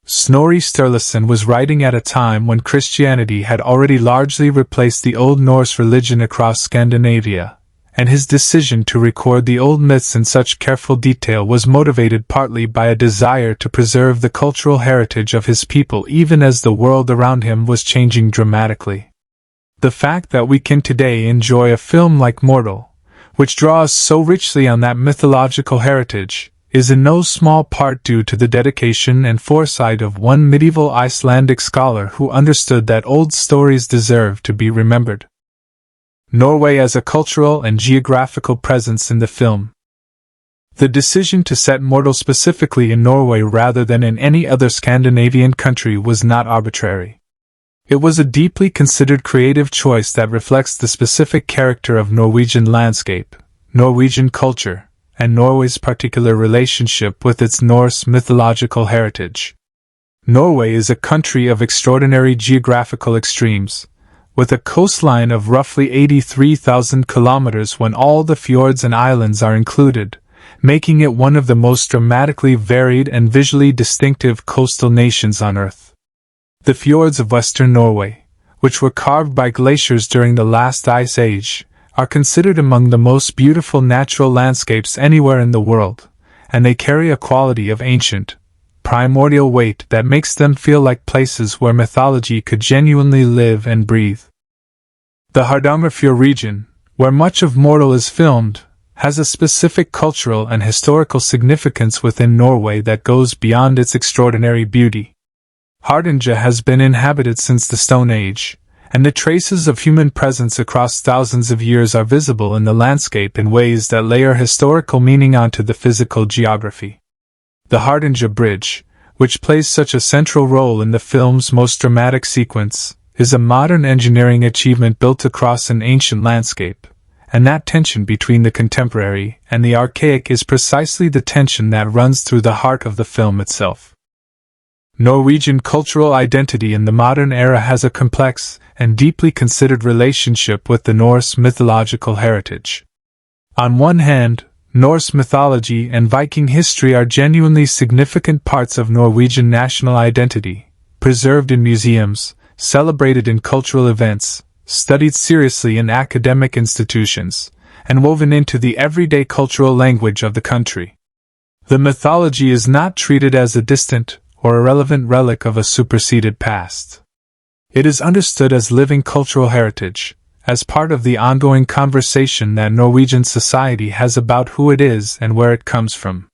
Snorri Sturluson was writing at a time when Christianity had already largely replaced the Old Norse religion across Scandinavia, and his decision to record the old myths in such careful detail was motivated partly by a desire to preserve the cultural heritage of his people even as the world around him was changing dramatically. The fact that we can today enjoy a film like Mortal, which draws so richly on that mythological heritage, is in no small part due to the dedication and foresight of one medieval Icelandic scholar who understood that old stories deserve to be remembered. Norway as a cultural and geographical presence in the film. The decision to set Mortal specifically in Norway rather than in any other Scandinavian country was not arbitrary. It was a deeply considered creative choice that reflects the specific character of Norwegian landscape, Norwegian culture, and Norway's particular relationship with its Norse mythological heritage. Norway is a country of extraordinary geographical extremes, with a coastline of roughly 83,000 kilometers when all the fjords and islands are included, making it one of the most dramatically varied and visually distinctive coastal nations on Earth. The fjords of western Norway, which were carved by glaciers during the last ice age, are considered among the most beautiful natural landscapes anywhere in the world, and they carry a quality of ancient, primordial weight that makes them feel like places where mythology could genuinely live and breathe. The Hardangerfjord region, where much of Mortal is filmed, has a specific cultural and historical significance within Norway that goes beyond its extraordinary beauty. Hardanger has been inhabited since the Stone Age, and the traces of human presence across thousands of years are visible in the landscape in ways that layer historical meaning onto the physical geography. The Hardanger Bridge, which plays such a central role in the film's most dramatic sequence, is a modern engineering achievement built across an ancient landscape, and that tension between the contemporary and the archaic is precisely the tension that runs through the heart of the film itself. Norwegian cultural identity in the modern era has a complex and deeply considered relationship with the Norse mythological heritage. On one hand, Norse mythology and Viking history are genuinely significant parts of Norwegian national identity, preserved in museums, celebrated in cultural events, studied seriously in academic institutions, and woven into the everyday cultural language of the country. The mythology is not treated as a distant or irrelevant relic of a superseded past. It is understood as living cultural heritage, as part of the ongoing conversation that Norwegian society has about who it is and where it comes from.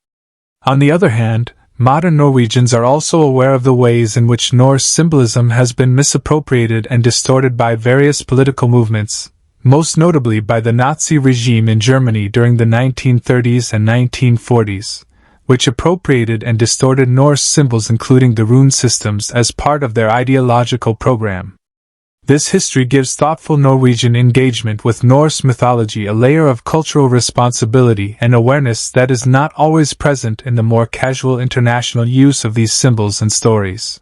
On the other hand, modern Norwegians are also aware of the ways in which Norse symbolism has been misappropriated and distorted by various political movements, most notably by the Nazi regime in Germany during the 1930s and 1940s, which appropriated and distorted Norse symbols including the rune systems as part of their ideological program. This history gives thoughtful Norwegian engagement with Norse mythology a layer of cultural responsibility and awareness that is not always present in the more casual international use of these symbols and stories.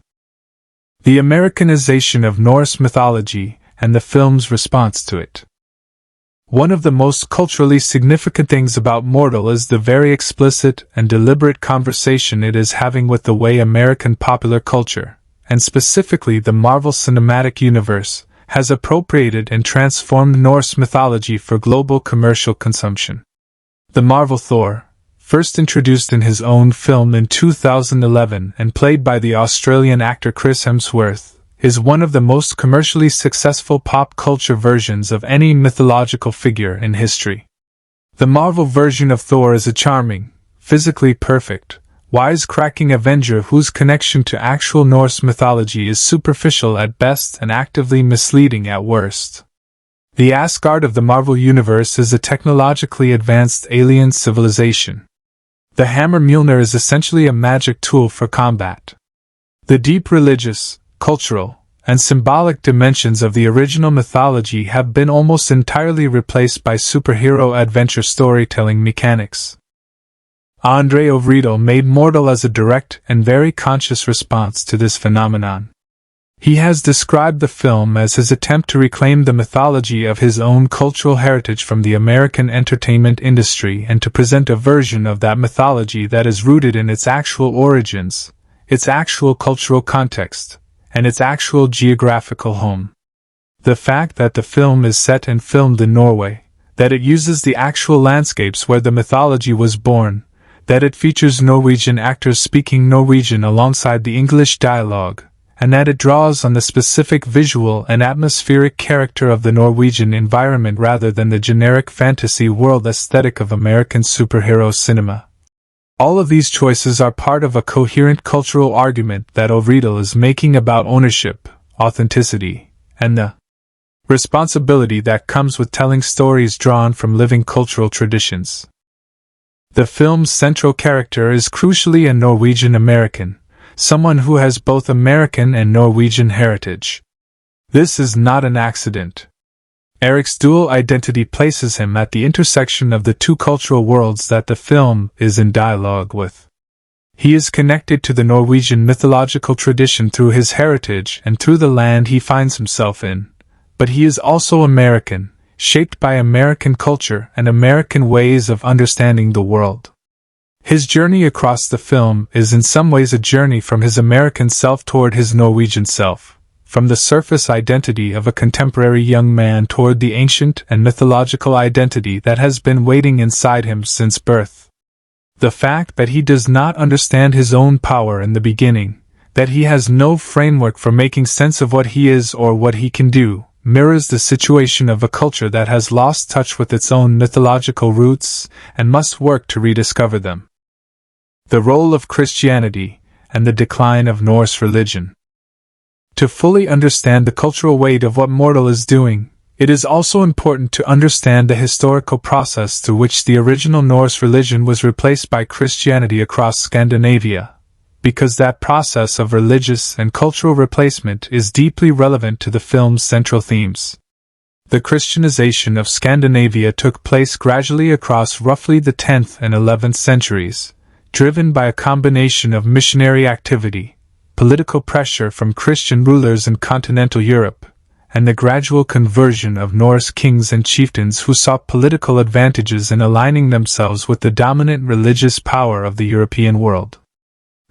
The Americanization of Norse mythology and the film's response to it. One of the most culturally significant things about Mortal is the very explicit and deliberate conversation it is having with the way American popular culture, and specifically the Marvel Cinematic Universe, has appropriated and transformed Norse mythology for global commercial consumption. The Marvel Thor, first introduced in his own film in 2011 and played by the Australian actor Chris Hemsworth, is one of the most commercially successful pop culture versions of any mythological figure in history. The Marvel version of Thor is a charming, physically perfect, wise-cracking Avenger whose connection to actual Norse mythology is superficial at best and actively misleading at worst. The Asgard of the Marvel Universe is a technologically advanced alien civilization. The hammer Mjolnir is essentially a magic tool for combat. The deep religious, cultural, and symbolic dimensions of the original mythology have been almost entirely replaced by superhero adventure storytelling mechanics. André Ovredal made Mortal as a direct and very conscious response to this phenomenon. He has described the film as his attempt to reclaim the mythology of his own cultural heritage from the American entertainment industry and to present a version of that mythology that is rooted in its actual origins, its actual cultural context, and its actual geographical home. The fact that the film is set and filmed in Norway, that it uses the actual landscapes where the mythology was born, that it features Norwegian actors speaking Norwegian alongside the English dialogue, and that it draws on the specific visual and atmospheric character of the Norwegian environment rather than the generic fantasy world aesthetic of American superhero cinema. All of these choices are part of a coherent cultural argument that Ovredal is making about ownership, authenticity, and the responsibility that comes with telling stories drawn from living cultural traditions. The film's central character is crucially a Norwegian American, someone who has both American and Norwegian heritage. This is not an accident. Eric's dual identity places him at the intersection of the two cultural worlds that the film is in dialogue with. He is connected to the Norwegian mythological tradition through his heritage and through the land he finds himself in, but he is also American, shaped by American culture and American ways of understanding the world. His journey across the film is in some ways a journey from his American self toward his Norwegian self, from the surface identity of a contemporary young man toward the ancient and mythological identity that has been waiting inside him since birth. The fact that he does not understand his own power in the beginning, that he has no framework for making sense of what he is or what he can do, mirrors the situation of a culture that has lost touch with its own mythological roots and must work to rediscover them. The role of Christianity and the decline of Norse religion. To fully understand the cultural weight of what Mortal is doing, it is also important to understand the historical process through which the original Norse religion was replaced by Christianity across Scandinavia, because that process of religious and cultural replacement is deeply relevant to the film's central themes. The Christianization of Scandinavia took place gradually across roughly the 10th and 11th centuries, driven by a combination of missionary activity, political pressure from Christian rulers in continental Europe, and the gradual conversion of Norse kings and chieftains who saw political advantages in aligning themselves with the dominant religious power of the European world.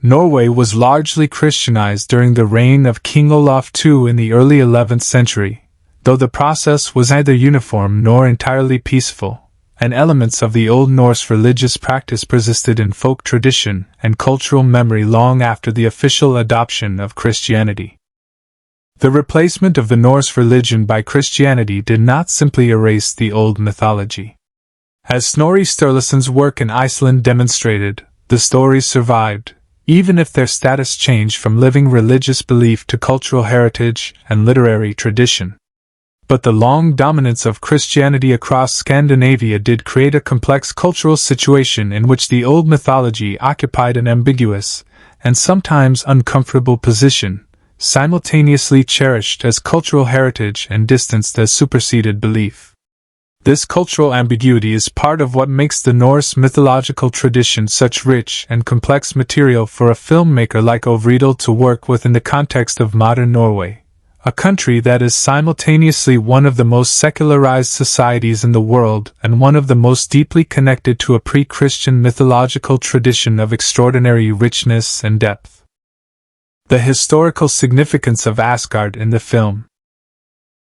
Norway was largely Christianized during the reign of King Olaf II in the early 11th century, though the process was neither uniform nor entirely peaceful, and elements of the Old Norse religious practice persisted in folk tradition and cultural memory long after the official adoption of Christianity. The replacement of the Norse religion by Christianity did not simply erase the old mythology. As Snorri Sturluson's work in Iceland demonstrated, the stories survived, even if their status changed from living religious belief to cultural heritage and literary tradition. But the long dominance of Christianity across Scandinavia did create a complex cultural situation in which the old mythology occupied an ambiguous, and sometimes uncomfortable position, simultaneously cherished as cultural heritage and distanced as superseded belief. This cultural ambiguity is part of what makes the Norse mythological tradition such rich and complex material for a filmmaker like Ove Riedel to work with in the context of modern Norway, a country that is simultaneously one of the most secularized societies in the world and one of the most deeply connected to a pre-Christian mythological tradition of extraordinary richness and depth. The historical significance of Asgard in the film.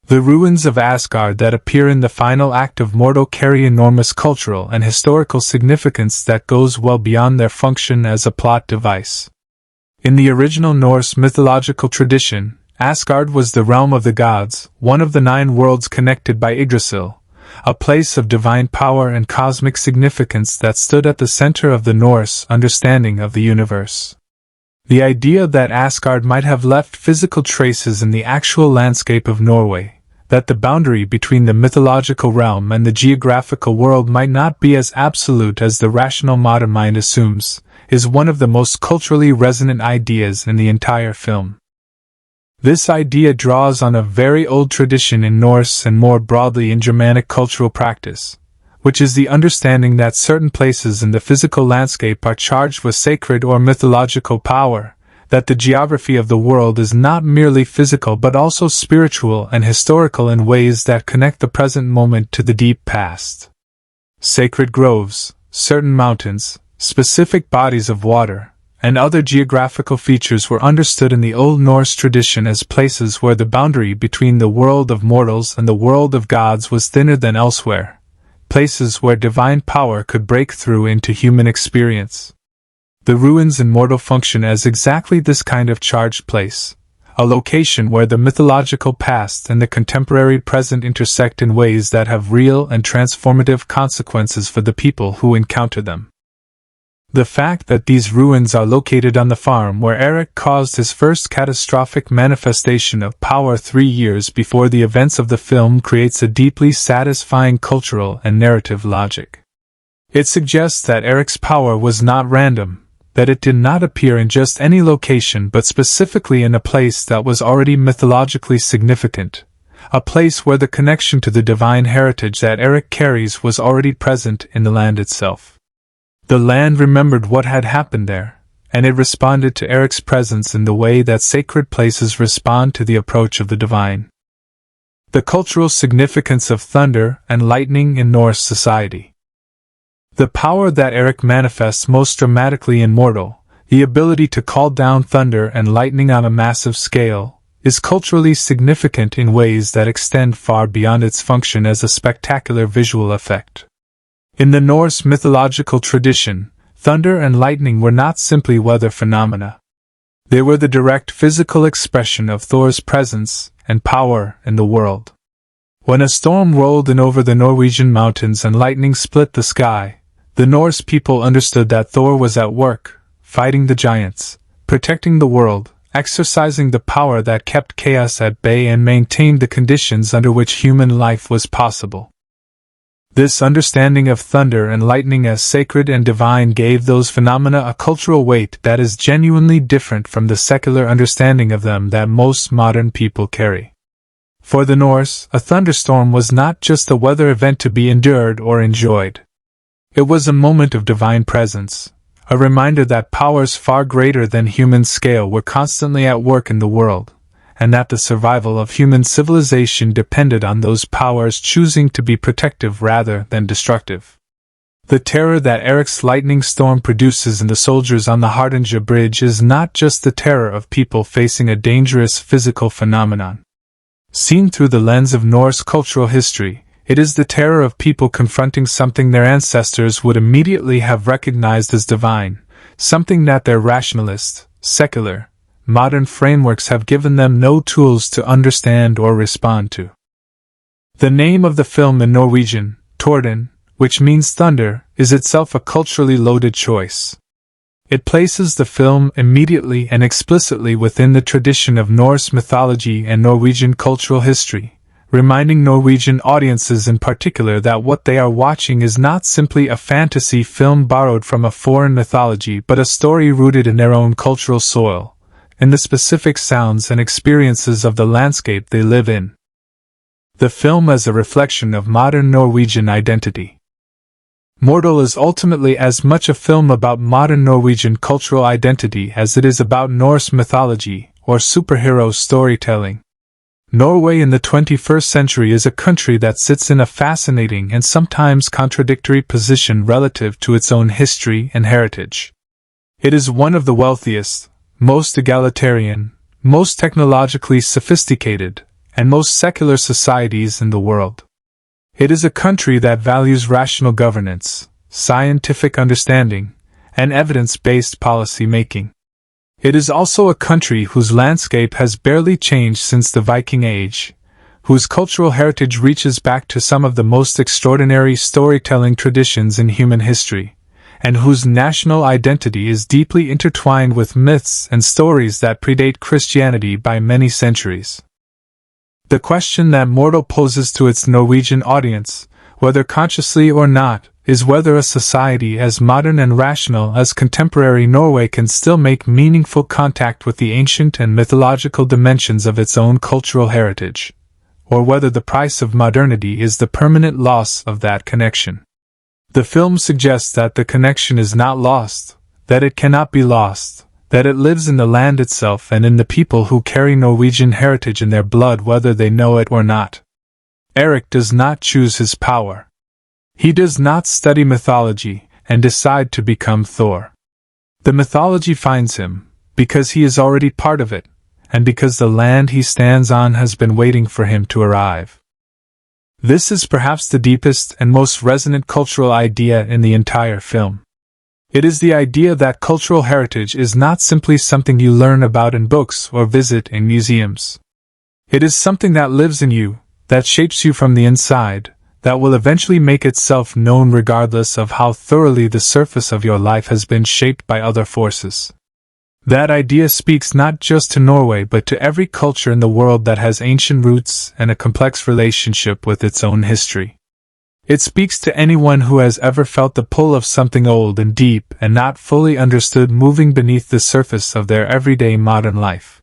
The ruins of Asgard that appear in the final act of Mortal carry enormous cultural and historical significance that goes well beyond their function as a plot device. In the original Norse mythological tradition, Asgard was the realm of the gods, one of the 9 worlds connected by Yggdrasil, a place of divine power and cosmic significance that stood at the center of the Norse understanding of the universe. The idea that Asgard might have left physical traces in the actual landscape of Norway, that the boundary between the mythological realm and the geographical world might not be as absolute as the rational modern mind assumes, is one of the most culturally resonant ideas in the entire film. This idea draws on a very old tradition in Norse and more broadly in Germanic cultural practice, which is the understanding that certain places in the physical landscape are charged with sacred or mythological power, that the geography of the world is not merely physical but also spiritual and historical in ways that connect the present moment to the deep past. Sacred groves, certain mountains, specific bodies of water, and other geographical features were understood in the Old Norse tradition as places where the boundary between the world of mortals and the world of gods was thinner than elsewhere, places where divine power could break through into human experience. The ruins in Mortal function as exactly this kind of charged place, a location where the mythological past and the contemporary present intersect in ways that have real and transformative consequences for the people who encounter them. The fact that these ruins are located on the farm where Eric caused his first catastrophic manifestation of power 3 years before the events of the film creates a deeply satisfying cultural and narrative logic. It suggests that Eric's power was not random, that it did not appear in just any location but specifically in a place that was already mythologically significant, a place where the connection to the divine heritage that Eric carries was already present in the land itself. The land remembered what had happened there, and it responded to Eric's presence in the way that sacred places respond to the approach of the divine. The cultural significance of thunder and lightning in Norse society. The power that Eric manifests most dramatically in Mortal, the ability to call down thunder and lightning on a massive scale, is culturally significant in ways that extend far beyond its function as a spectacular visual effect. In the Norse mythological tradition, thunder and lightning were not simply weather phenomena. They were the direct physical expression of Thor's presence and power in the world. When a storm rolled in over the Norwegian mountains and lightning split the sky, the Norse people understood that Thor was at work, fighting the giants, protecting the world, exercising the power that kept chaos at bay and maintained the conditions under which human life was possible. This understanding of thunder and lightning as sacred and divine gave those phenomena a cultural weight that is genuinely different from the secular understanding of them that most modern people carry. For the Norse, a thunderstorm was not just a weather event to be endured or enjoyed. It was a moment of divine presence, a reminder that powers far greater than human scale were constantly at work in the world, and that the survival of human civilization depended on those powers choosing to be protective rather than destructive. The terror that Eric's lightning storm produces in the soldiers on the Hardanger Bridge is not just the terror of people facing a dangerous physical phenomenon. Seen through the lens of Norse cultural history, it is the terror of people confronting something their ancestors would immediately have recognized as divine, something that their rationalist, secular, modern frameworks have given them no tools to understand or respond to. The name of the film in Norwegian, Torden, which means thunder, is itself a culturally loaded choice. It places the film immediately and explicitly within the tradition of Norse mythology and Norwegian cultural history, reminding Norwegian audiences in particular that what they are watching is not simply a fantasy film borrowed from a foreign mythology but a story rooted in their own cultural soil, in the specific sounds and experiences of the landscape they live in. The film as a reflection of modern Norwegian identity. Mortal is ultimately as much a film about modern Norwegian cultural identity as it is about Norse mythology or superhero storytelling. Norway in the 21st century is a country that sits in a fascinating and sometimes contradictory position relative to its own history and heritage. It is one of the wealthiest, most egalitarian, most technologically sophisticated, and most secular societies in the world. It is a country that values rational governance, scientific understanding, and evidence-based policy making. It is also a country whose landscape has barely changed since the Viking Age, whose cultural heritage reaches back to some of the most extraordinary storytelling traditions in human history, and whose national identity is deeply intertwined with myths and stories that predate Christianity by many centuries. The question that Mortal poses to its Norwegian audience, whether consciously or not, is whether a society as modern and rational as contemporary Norway can still make meaningful contact with the ancient and mythological dimensions of its own cultural heritage, or whether the price of modernity is the permanent loss of that connection. The film suggests that the connection is not lost, that it cannot be lost, that it lives in the land itself and in the people who carry Norwegian heritage in their blood whether they know it or not. Eric does not choose his power. He does not study mythology and decide to become Thor. The mythology finds him, because he is already part of it, and because the land he stands on has been waiting for him to arrive. This is perhaps the deepest and most resonant cultural idea in the entire film. It is the idea that cultural heritage is not simply something you learn about in books or visit in museums. It is something that lives in you, that shapes you from the inside, that will eventually make itself known regardless of how thoroughly the surface of your life has been shaped by other forces. That idea speaks not just to Norway but to every culture in the world that has ancient roots and a complex relationship with its own history. It speaks to anyone who has ever felt the pull of something old and deep and not fully understood moving beneath the surface of their everyday modern life.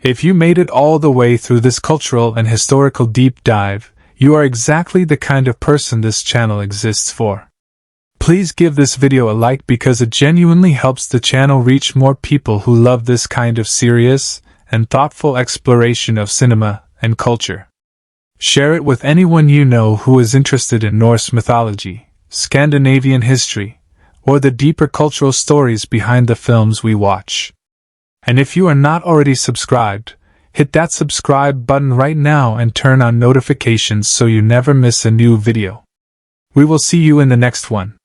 If you made it all the way through this cultural and historical deep dive, you are exactly the kind of person this channel exists for. Please give this video a like because it genuinely helps the channel reach more people who love this kind of serious and thoughtful exploration of cinema and culture. Share it with anyone you know who is interested in Norse mythology, Scandinavian history, or the deeper cultural stories behind the films we watch. And if you are not already subscribed, hit that subscribe button right now and turn on notifications so you never miss a new video. We will see you in the next one.